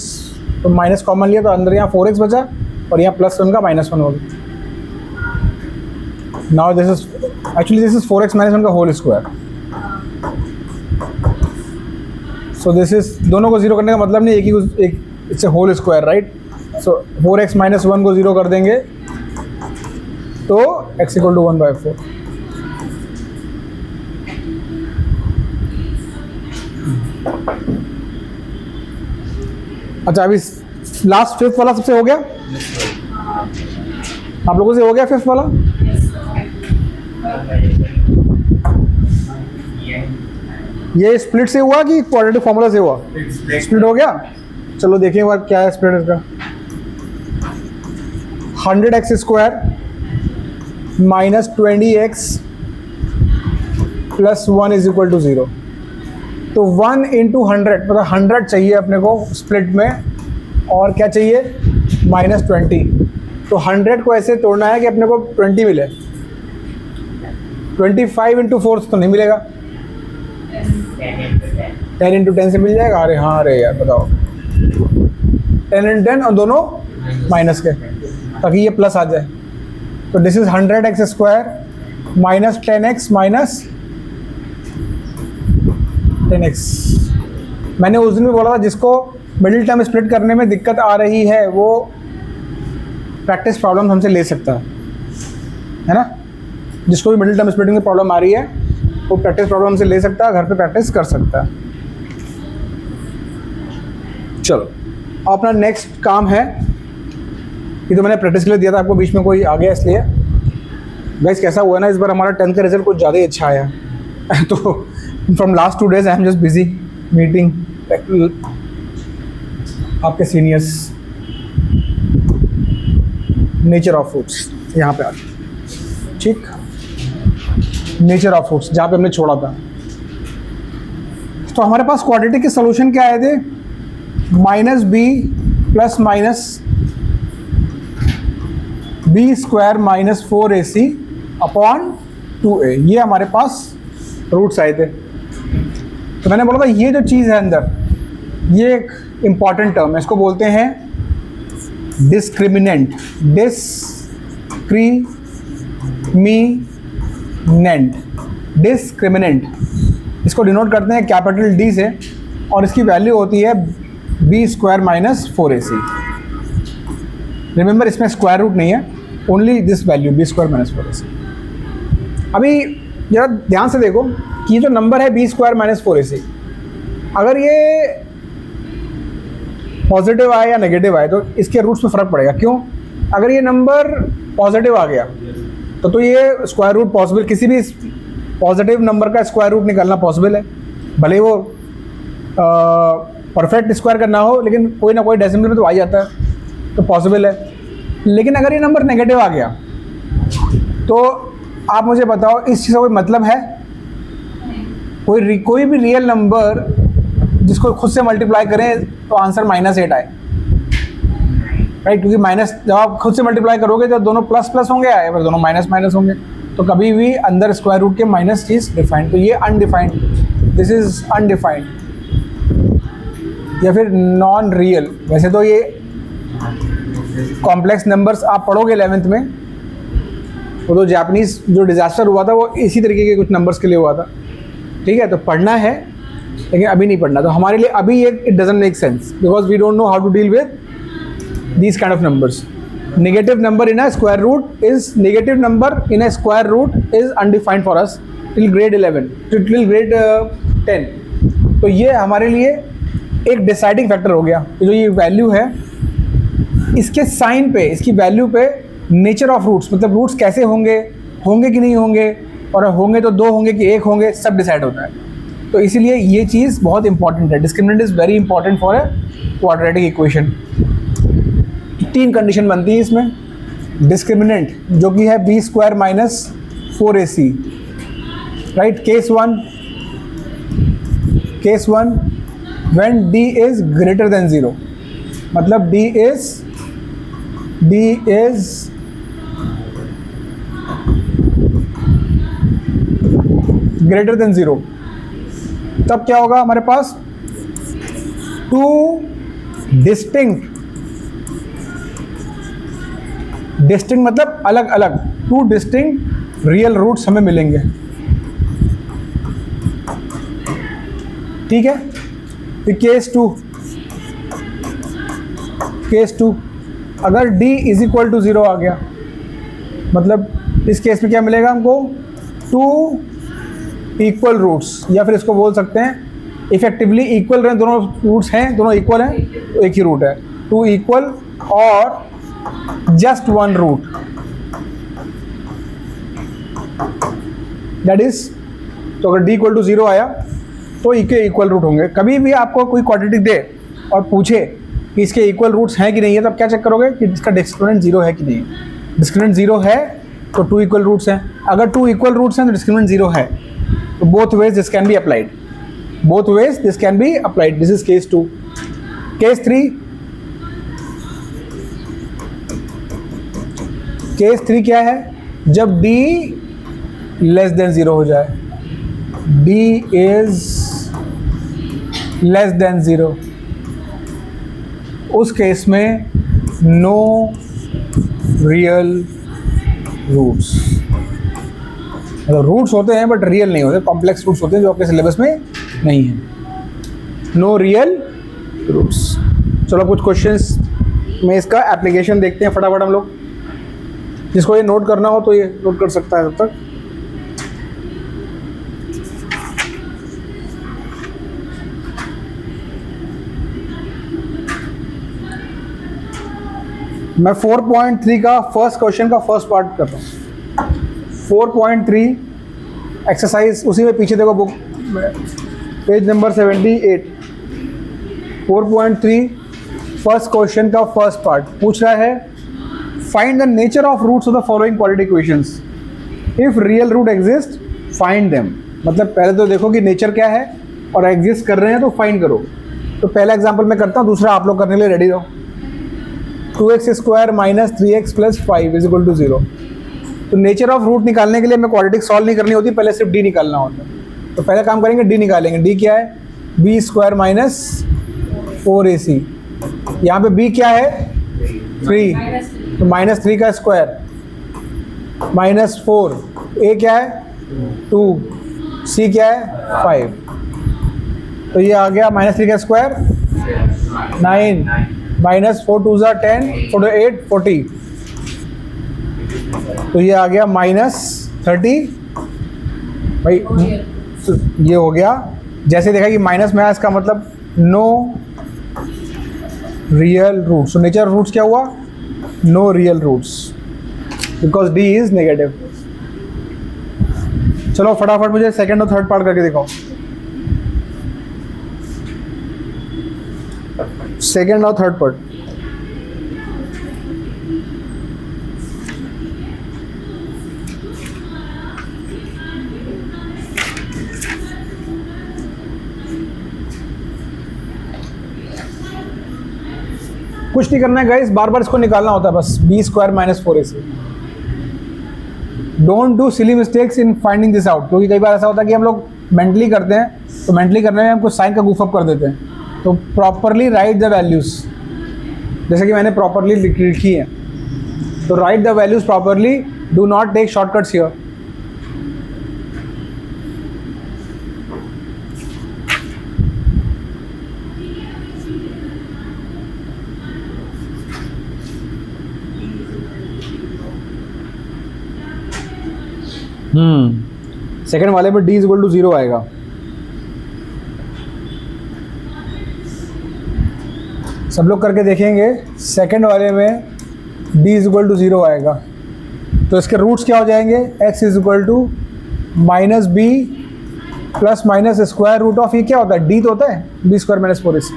तो माइनस कॉमन लिया, तो अंदर यहाँ 4x बचा और यहाँ +1 का -1 हो गया। नाउ दिस इज 4x - 1 का whole square. So this is, दोनों को जीरो करने का मतलब नहीं, एक it's a whole square, right. So 4x - 1 को जीरो कर देंगे तो x = 1/4। अच्छा, अभी लास्ट 5th वाला सबसे हो गया, आप लोगों से हो गया 5th वाला। ये स्प्लिट से हुआ कि क्वाड्रेटिक फॉर्मूला से हुआ? स्प्लिट हो गया। चलो देखें एक बार क्या है स्प्लिट इसका। 100x² minus 20x plus 1 = 0। तो 1 × 100 मतलब 100 चाहिए अपने को स्प्लिट में, और क्या चाहिए, -20। तो 100 को ऐसे तोड़ना है कि अपने को 20 मिले। 25 × 4 तो नहीं मिलेगा, 10 × 10 से मिल जाएगा। अरे हाँ, अरे यार बताओ, 10 × 10 और दोनों माइनस के, ताकि ये प्लस आ जाए। तो this is 100x² minus 10x minus 10x। मैंने उस दिन भी बोला था, जिसको मिडिल टर्म स्प्लिट करने में दिक्कत आ रही है वो प्रैक्टिस प्रॉब्लम हमसे ले सकता है ना। जिसको भी मिडिल टर्म स्प्लिटिंग में प्रॉब्लम आ रही है वो प्रैक्टिस प्रॉब्लम से ले सकता है, घर पे प्रैक्टिस कर सकता है। चलो, अपना नेक्स्ट काम है, ये तो मैंने प्रैक्टिस के लिए दिया था आपको, बीच में कोई आ गया इसलिए। गाइस कैसा हुआ ना, इस बार हमारा 10th का रिजल्ट कुछ ज़्यादा ही अच्छा आया। तो from last 2 days I am just busy meeting आपके सीनियर्स। नेचर ऑफ फ्रूट्स यहाँ पे आ गए, ठीक। नेचर ऑफ फ्रूट्स जहाँ पे हमने छोड़ा था। तो हमारे पास क्वाड्रेटिक के सॉल्यूशन क्या आए थे, -b plus minus b² - 4ac upon 2a, ये हमारे पास रूट्स आए थे। तो मैंने बोला था ये जो चीज़ है अंदर, ये एक इम्पॉर्टेंट टर्म है, इसको बोलते हैं डिस्क्रिमिनेंट। डिस्क्रिमिनेंट इसको डिनोट करते हैं कैपिटल D से, और इसकी वैल्यू होती है b² - 4ac। रिमेंबर, इसमें स्क्वायर रूट नहीं है, only this value b² - 4ac। अभी जरा ध्यान से देखो कि ये जो नंबर है b² - 4ac, अगर ये पॉजिटिव आए या नेगेटिव आए तो इसके रूट्स में फ़र्क पड़ेगा। क्यों? अगर ये नंबर पॉजिटिव आ गया तो ये स्क्वायर रूट पॉसिबल, किसी भी पॉजिटिव नंबर का स्क्वायर रूट निकालना पॉसिबल है, भले ही वो परफेक्ट स्क्वायर का ना हो, लेकिन कोई ना कोई डेसिमल में तो आ जाता है, तो पॉसिबल है। लेकिन अगर ये नंबर नेगेटिव आ गया तो आप मुझे बताओ इस चीज़ का कोई मतलब है? कोई भी रियल नंबर जिसको खुद से मल्टीप्लाई करें तो आंसर -8 आए, राइट? क्योंकि माइनस जब आप खुद से मल्टीप्लाई करोगे तो दोनों प्लस प्लस होंगे या फिर दोनों माइनस माइनस होंगे, तो कभी भी अंदर स्क्वायर रूट के माइनस चीज़ डिफाइंड, तो ये अनडिफाइंड, दिस इज़ अनडिफाइंड या फिर नॉन रियल। वैसे तो ये कॉम्प्लेक्स नंबर्स आप पढ़ोगे 11th में, वो तो जापानीज़ जो डिज़ास्टर हुआ था वो इसी तरीके के कुछ नंबर्स के लिए हुआ था, ठीक है? तो पढ़ना है लेकिन अभी नहीं पढ़ना। तो हमारे लिए अभी ये it doesn't make sense because we don't know how to deal with these kind of numbers. Negative number in a square root is negative number in a square root is undefined for us till grade 11 till grade 10. तो ये हमारे लिए एक डिसाइडिंग फैक्टर हो गया। जो ये वैल्यू है इसके साइन पे, इसकी वैल्यू पे नेचर ऑफ रूट्स, मतलब रूट्स कैसे होंगे कि नहीं होंगे, और होंगे तो 2 होंगे कि 1 होंगे, सब डिसाइड होता है। तो इसीलिए ये चीज़ बहुत इंपॉर्टेंट है। Discriminant is very important for a quadratic equation. 3 condition बनती है इसमें। डिस्क्रिमिनेंट जो कि है b² - 4ac, right? Case 1 when d is greater than 0, मतलब d इज ग्रेटर देन 0, तब क्या होगा हमारे पास? 2 डिस्टिंक्ट मतलब अलग अलग 2 डिस्टिंक्ट रियल रूट्स हमें मिलेंगे, ठीक है? फिर केस 2 अगर d = 0 आ गया, मतलब इस केस में क्या मिलेगा हमको? 2 इक्वल रूट्स, या फिर इसको बोल सकते हैं इफेक्टिवली इक्वल रहे, दोनों रूट्स हैं, दोनों इक्वल हैं, तो एक ही रूट है। 2 इक्वल और just 1 root, that is, तो अगर d = 0 आया तो इसके इक्वल रूट होंगे। कभी भी आपको कोई क्वाड्रेटिक दे और पूछे कि इसके इक्वल रूट्स हैं कि नहीं है, तब क्या चेक करोगे कि इसका डिस्क्रिमिनेंट 0 है कि नहीं। डिस्क्रिमिनेंट 0 है तो 2 इक्वल रूट्स हैं, अगर 2 इक्वल रूट्स हैं तो डिस्क्रिमिनेंट 0 है। तो both ways this can be applied, this is case 2। Case 3 क्या है? जब d <0 हो जाए, d is <0, उस केस में नो रियल रूट्स, मतलब रूट्स होते हैं बट रियल नहीं होते, कॉम्प्लेक्स रूट्स होते हैं जो आपके सिलेबस में नहीं है। No real roots. चलो कुछ क्वेश्चंस में इसका एप्लीकेशन देखते हैं फटाफट हम लोग। जिसको ये नोट करना हो तो ये नोट कर सकता है तब तक। मैं 4.3 का फर्स्ट क्वेश्चन का फर्स्ट पार्ट कर रहा हूँ। 4.3 एक्सरसाइज, उसी में पीछे देखो book page number 78। 4.3 first question का फर्स्ट पार्ट पूछ रहा है, find the nature of roots of the following quadratic equations, if real root exist find them. मतलब पहले तो देखो कि नेचर क्या है और एग्जिस्ट कर रहे हैं तो फाइंड करो। तो पहला एग्जांपल मैं करता हूँ, दूसरा आप लोग करने के लिए रेडी रहो। 2x² - 3x + 5 = 0। तो नेचर ऑफ रूट निकालने के लिए हमें क्वाड्रेटिक सॉल्व नहीं करनी होती, पहले सिर्फ d निकालना होता है। तो पहले काम करेंगे, d निकालेंगे। d क्या है? b² - 4ac। यहाँ पे b क्या है? 3, तो -3 का स्क्वायर -4, a क्या है? 2, c क्या है? 5। तो ये आ गया -3 का स्क्वायर 9, -4 2 = 10, 4 8 40। तो ये आ गया -30। भाई ये हो गया, जैसे देखा कि माइनस में आया इसका मतलब नो रियल रूट्स। तो नेचर ऑफ रूट्स क्या हुआ? No real roots because d is negative. चलो फटाफट मुझे सेकंड और थर्ड पार्ट करके दिखाओ। सेकंड और थर्ड पार्ट। कुछ नहीं करना है गाइस, बार बार इसको निकालना होता है बस। B square minus 4ac। Don't do silly mistakes in finding this out, क्योंकि कई बार ऐसा होता है कि हम लोग मेंटली करते हैं, तो मेंटली करने में हम कुछ साइन का गुफ अप कर देते हैं। तो प्रॉपरली राइट द वैल्यूज़, जैसे कि मैंने प्रॉपरली लिखी है, तो write the values properly, do not take shortcuts here. Second वाले में d इज इक्वल टू 0 आएगा। सब लोग करके देखेंगे। सेकेंड वाले में d इज इक्वल टू 0 आएगा, तो इसके रूट्स क्या हो जाएंगे? x is equal to minus B plus minus square root of, ये क्या होता है? d तो होता है B square minus 4ac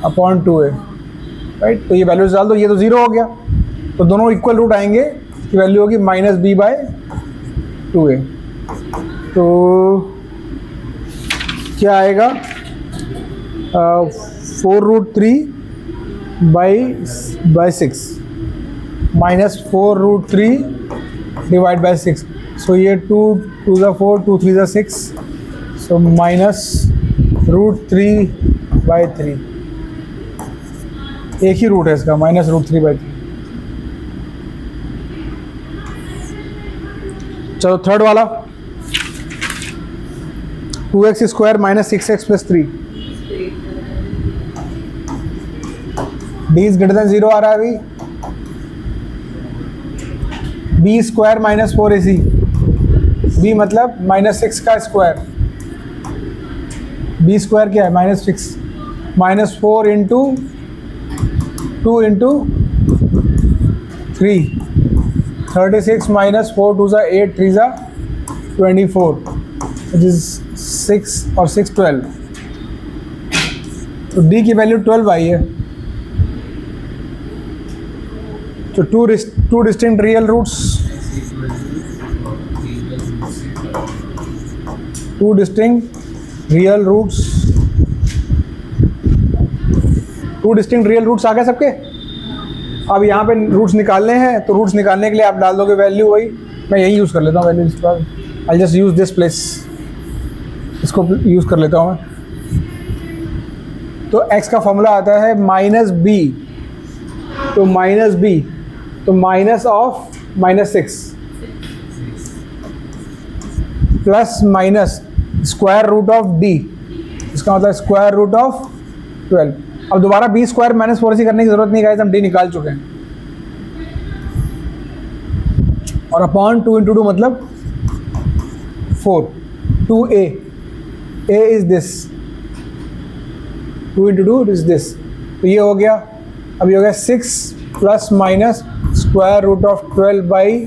upon 2a, right. तो ये वैल्यूज डाल दो, ये तो 0 हो गया, तो दोनों इक्वल रूट आएंगे, की वैल्यू होगी माइनस बी बाय 2a। तो क्या आएगा? 4√3 बाई 6 माइनस 4√3 डिवाइड बाई 6। सो ये 2 2 ज़ा 4, 2 3 ज़ा 6, सो माइनस √3 बाई 3। एक ही रूट है इसका, माइनस √3 बाई 3। चलो थर्ड वाला, 2x square minus 6x plus 3। d is greater than 0 आ रहा है अभी। b square minus 4ac, b मतलब माइनस 6 का स्क्वायर, b स्क्वायर क्या है? Minus 6, minus 4 into 2 into 3, 36 minus 4 2 ज़ा 8, 3 ज़ा 24, विच इज 6 और 6 12। तो d की वैल्यू 12 आई है। तो two distinct real roots, two distinct real roots आ गए सबके। अब यहाँ पे रूट्स निकालने हैं, तो रूट्स निकालने के लिए आप डाल दोगे वैल्यू वही, मैं यही यूज़ कर लेता हूँ value. I just use this place, इसको यूज़ कर लेता हूँ मैं। तो x का फॉर्मूला आता है माइनस बी, तो माइनस बी तो minus of minus 6 plus minus square root of d, इसका मतलब स्क्वायर रूट ऑफ 12। अब दोबारा बी स्क्वायर माइनस 4ac करने की जरूरत नहीं गाइस, हम d निकाल चुके हैं। और अपॉन 2 इंटू 2 मतलब 4, 2a, a is this, 2 into 2 is this, तो ये हो गया। अब ये हो गया 6 plus minus square root of 12 by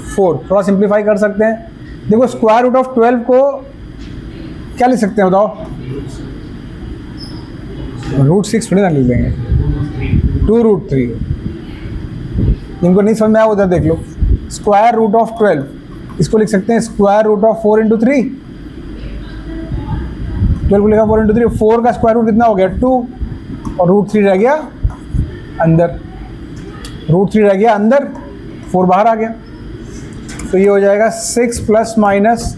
4। थोड़ा सिंप्लीफाई कर सकते हैं। देखो स्क्वायर रूट ऑफ 12 को क्या लिख सकते हैं बताओ? √6 थोड़ी ना लिख देंगे, 2√3। जिनको नहीं समझ में आया उधर देख लो। स्क्वायर रूट ऑफ 12, इसको लिख सकते हैं स्क्वायर रूट ऑफ 4 इंटू 3। 12 को लिखा 4 इंटू 3, 4 का स्क्वायर रूट कितना हो गया? 2, और √3 रह गया अंदर, √3 रह गया अंदर, 4 बाहर आ गया। तो ये हो जाएगा 6 प्लस माइनस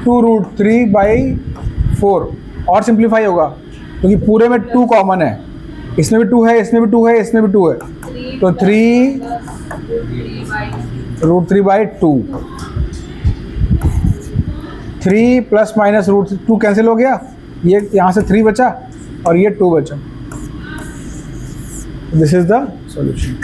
2√3 बाई 4। और सिंप्लीफाई होगा क्योंकि पूरे में 2 कॉमन है, इसमें भी 2 है, इसमें भी 2 है, इसमें भी 2 है, तो 3 √3 बाई 2। 3 प्लस माइनस √2 कैंसिल हो गया, ये यहाँ से 3 बचा और ये 2 बचा। This is the solution.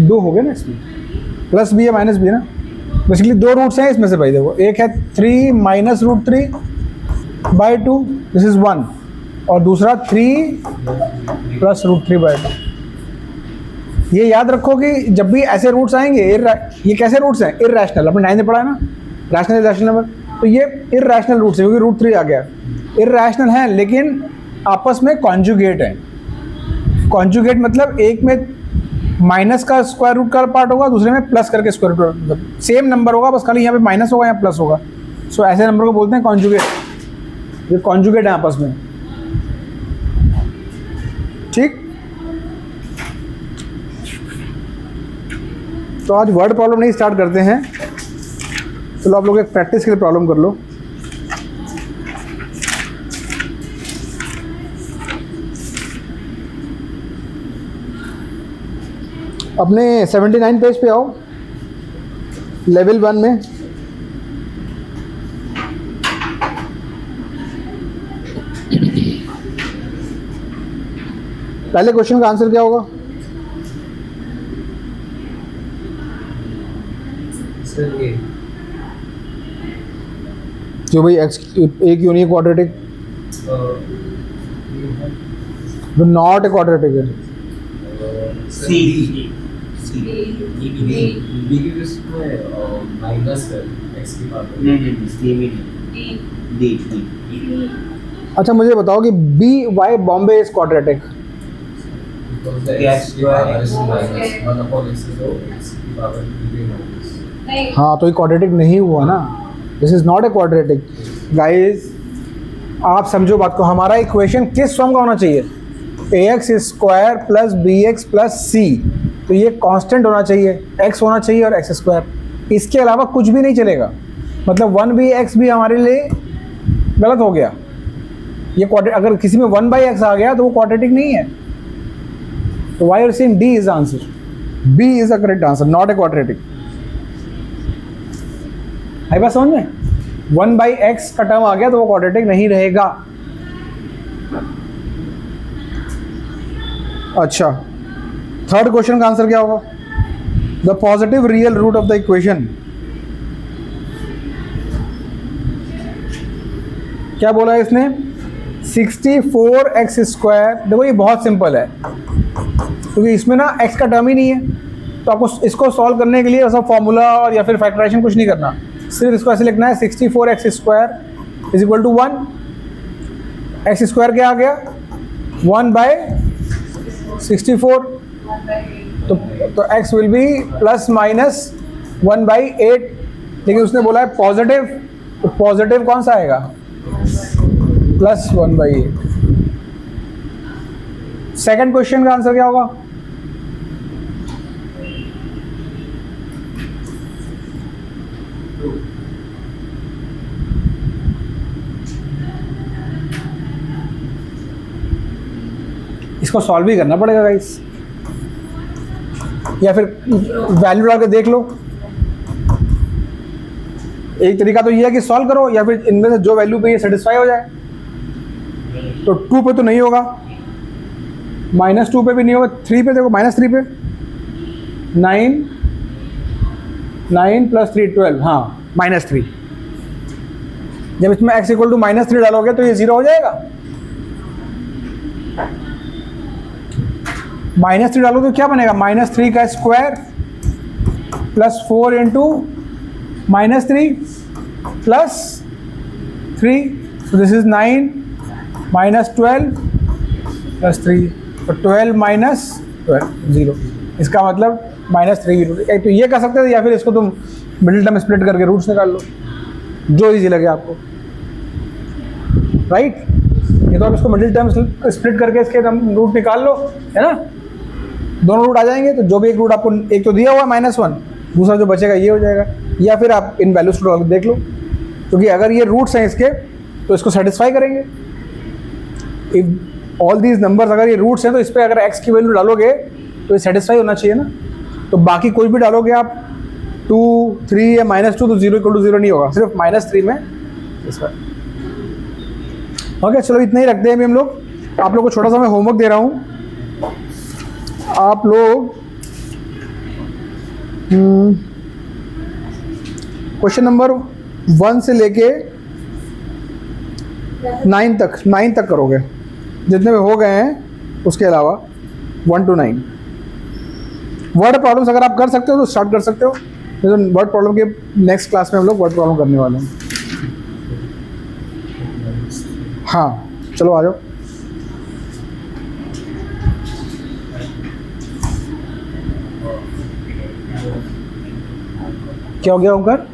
दो हो गए ना इसमें, प्लस बी है माइनस बी है ना। बेसिकली 2 रूट्स हैं इसमें से भाई। देखो एक है 3 minus √3 by two, this is 1, और दूसरा 3 प्लस √3/2। ये याद रखो कि जब भी ऐसे रूट्स आएंगे, ये कैसे रूट्स हैं? इरैशनल, अपने 9 में पढ़ा है ना, रैशनल इरैशनल नंबर। तो ये इरैशनल रूट्स है क्योंकि √3 आ गया। इरैशनल है लेकिन आपस में कॉन्जुगेट है। कॉन्जुगेट मतलब एक में माइनस का स्क्वायर रूट का पार्ट होगा, दूसरे में प्लस करके स्क्वायर रूट, मतलब सेम नंबर होगा, बस खाली यहाँ पे माइनस होगा, यहाँ प्लस होगा। सो ऐसे नंबर को बोलते हैं कॉन्जुगेट। ये कॉन्जुगेट है आपस में, ठीक। तो आज वर्ड प्रॉब्लम नहीं स्टार्ट करते हैं, चलो आप लोग एक प्रैक्टिस के लिए प्रॉब्लम कर लो। अपने 79 पेज पे आओ, लेवल 1 में। पहले क्वेश्चन का आंसर क्या होगा? जो भाई एक्स एक unique quadratic, not a quadratic है। अच्छा मुझे बताओ कि B Y Bombay is quadratic. हाँ तो ये क्वाड्रेटिक नहीं हुआ ना, this is not a quadratic. Guys आप समझो बात को, हमारा इक्वेशन किस फॉर्म का होना चाहिए? ax square plus bx plus c, तो ये कांस्टेंट होना चाहिए, x होना चाहिए और x स्क्वायर, इसके अलावा कुछ भी नहीं चलेगा। मतलब 1/x भी हमारे लिए गलत हो गया। ये क्वाड्रेटिक, अगर किसी में 1/x आ गया तो वो क्वाड्रेटिक नहीं है। तो why are saying D is answer, B is the correct answer, not a quadratic. है बात समझ में? 1/x का टर्म आ गया तो वो क्वाड्रेटिक नहीं रहेगा। अच्छा, थर्ड क्वेश्चन का आंसर क्या होगा? The positive real root of the equation. क्या बोला है इसने? 64x square. देखो ये बहुत सिंपल है क्योंकि इसमें ना x का टर्म ही नहीं है, तो आपको इसको सॉल्व करने के लिए ऐसा फॉर्मूला और या फिर फैक्टराइजेशन कुछ नहीं करना, सिर्फ इसको ऐसे लिखना है 64x square is equal to 1। X square क्या आ गया? 1/64। तो x will be plus minus 1/8, लेकिन उसने बोला है पॉजिटिव, तो पॉजिटिव कौन सा आएगा? प्लस 1/8। सेकंड क्वेश्चन का आंसर क्या होगा? इसको सॉल्व ही करना पड़ेगा गाइस, या फिर वैल्यू डाल के देख लो। एक तरीका तो ये है कि सॉल्व करो, या फिर इनमें से जो वैल्यू पे ये सेटिस्फाई हो जाए। तो 2 पे तो नहीं होगा, -2 पे भी नहीं होगा, 3 पे देखो, -3 पे 9 + 3 12, हाँ -3। जब इसमें x = -3 डालोगे तो ये 0 हो जाएगा। -3 डालो तो क्या बनेगा? -3 का square plus 4 into -3 plus 3, so this is 9 - 12 + 3, तो 12 - 12 0। इसका मतलब -3 रूट। एक तो ये कर सकते थे, या फिर इसको तुम मिडिल टर्म स्प्लिट करके रूट्स निकाल लो, जो इजी लगे आपको, राइट। ये तो आप इसको मिडिल टर्म स्प्लिट करके इसके रूट निकाल लो, है ना, दोनों रूट आ जाएंगे। तो जो भी एक रूट आपको, एक तो दिया हुआ है -1, दूसरा जो बचेगा ये हो जाएगा। या फिर आप इन वैल्यूज को देख लो, क्योंकि अगर ये रूट्स हैं इसके तो इसको सेटिस्फाई करेंगे। इफ ऑल दीज नंबर्स, अगर ये रूट्स हैं तो इस पर अगर x की वैल्यू डालोगे तो ये सेटिस्फाई होना चाहिए ना। तो बाकी कोई भी डालोगे आप 2, 3 या -2, तो 0 = 0 नहीं होगा, सिर्फ -3 में इसका। ओके चलो इतना ही रखते हैं अभी हम लोग। आप लोग को छोटा सा मैं होमवर्क दे रहा हूँ। आप लोग क्वेश्चन नंबर 1 से लेके 9 तक करोगे, जितने में हो गए हैं उसके अलावा 1 to 9। वर्ड प्रॉब्लम्स अगर आप कर सकते हो तो स्टार्ट कर सकते हो, नहीं तो वर्ड प्रॉब्लम के नेक्स्ट क्लास में हम लोग वर्ड प्रॉब्लम करने वाले हैं। हाँ चलो आ जाओ। क्या हो गया ओंकार?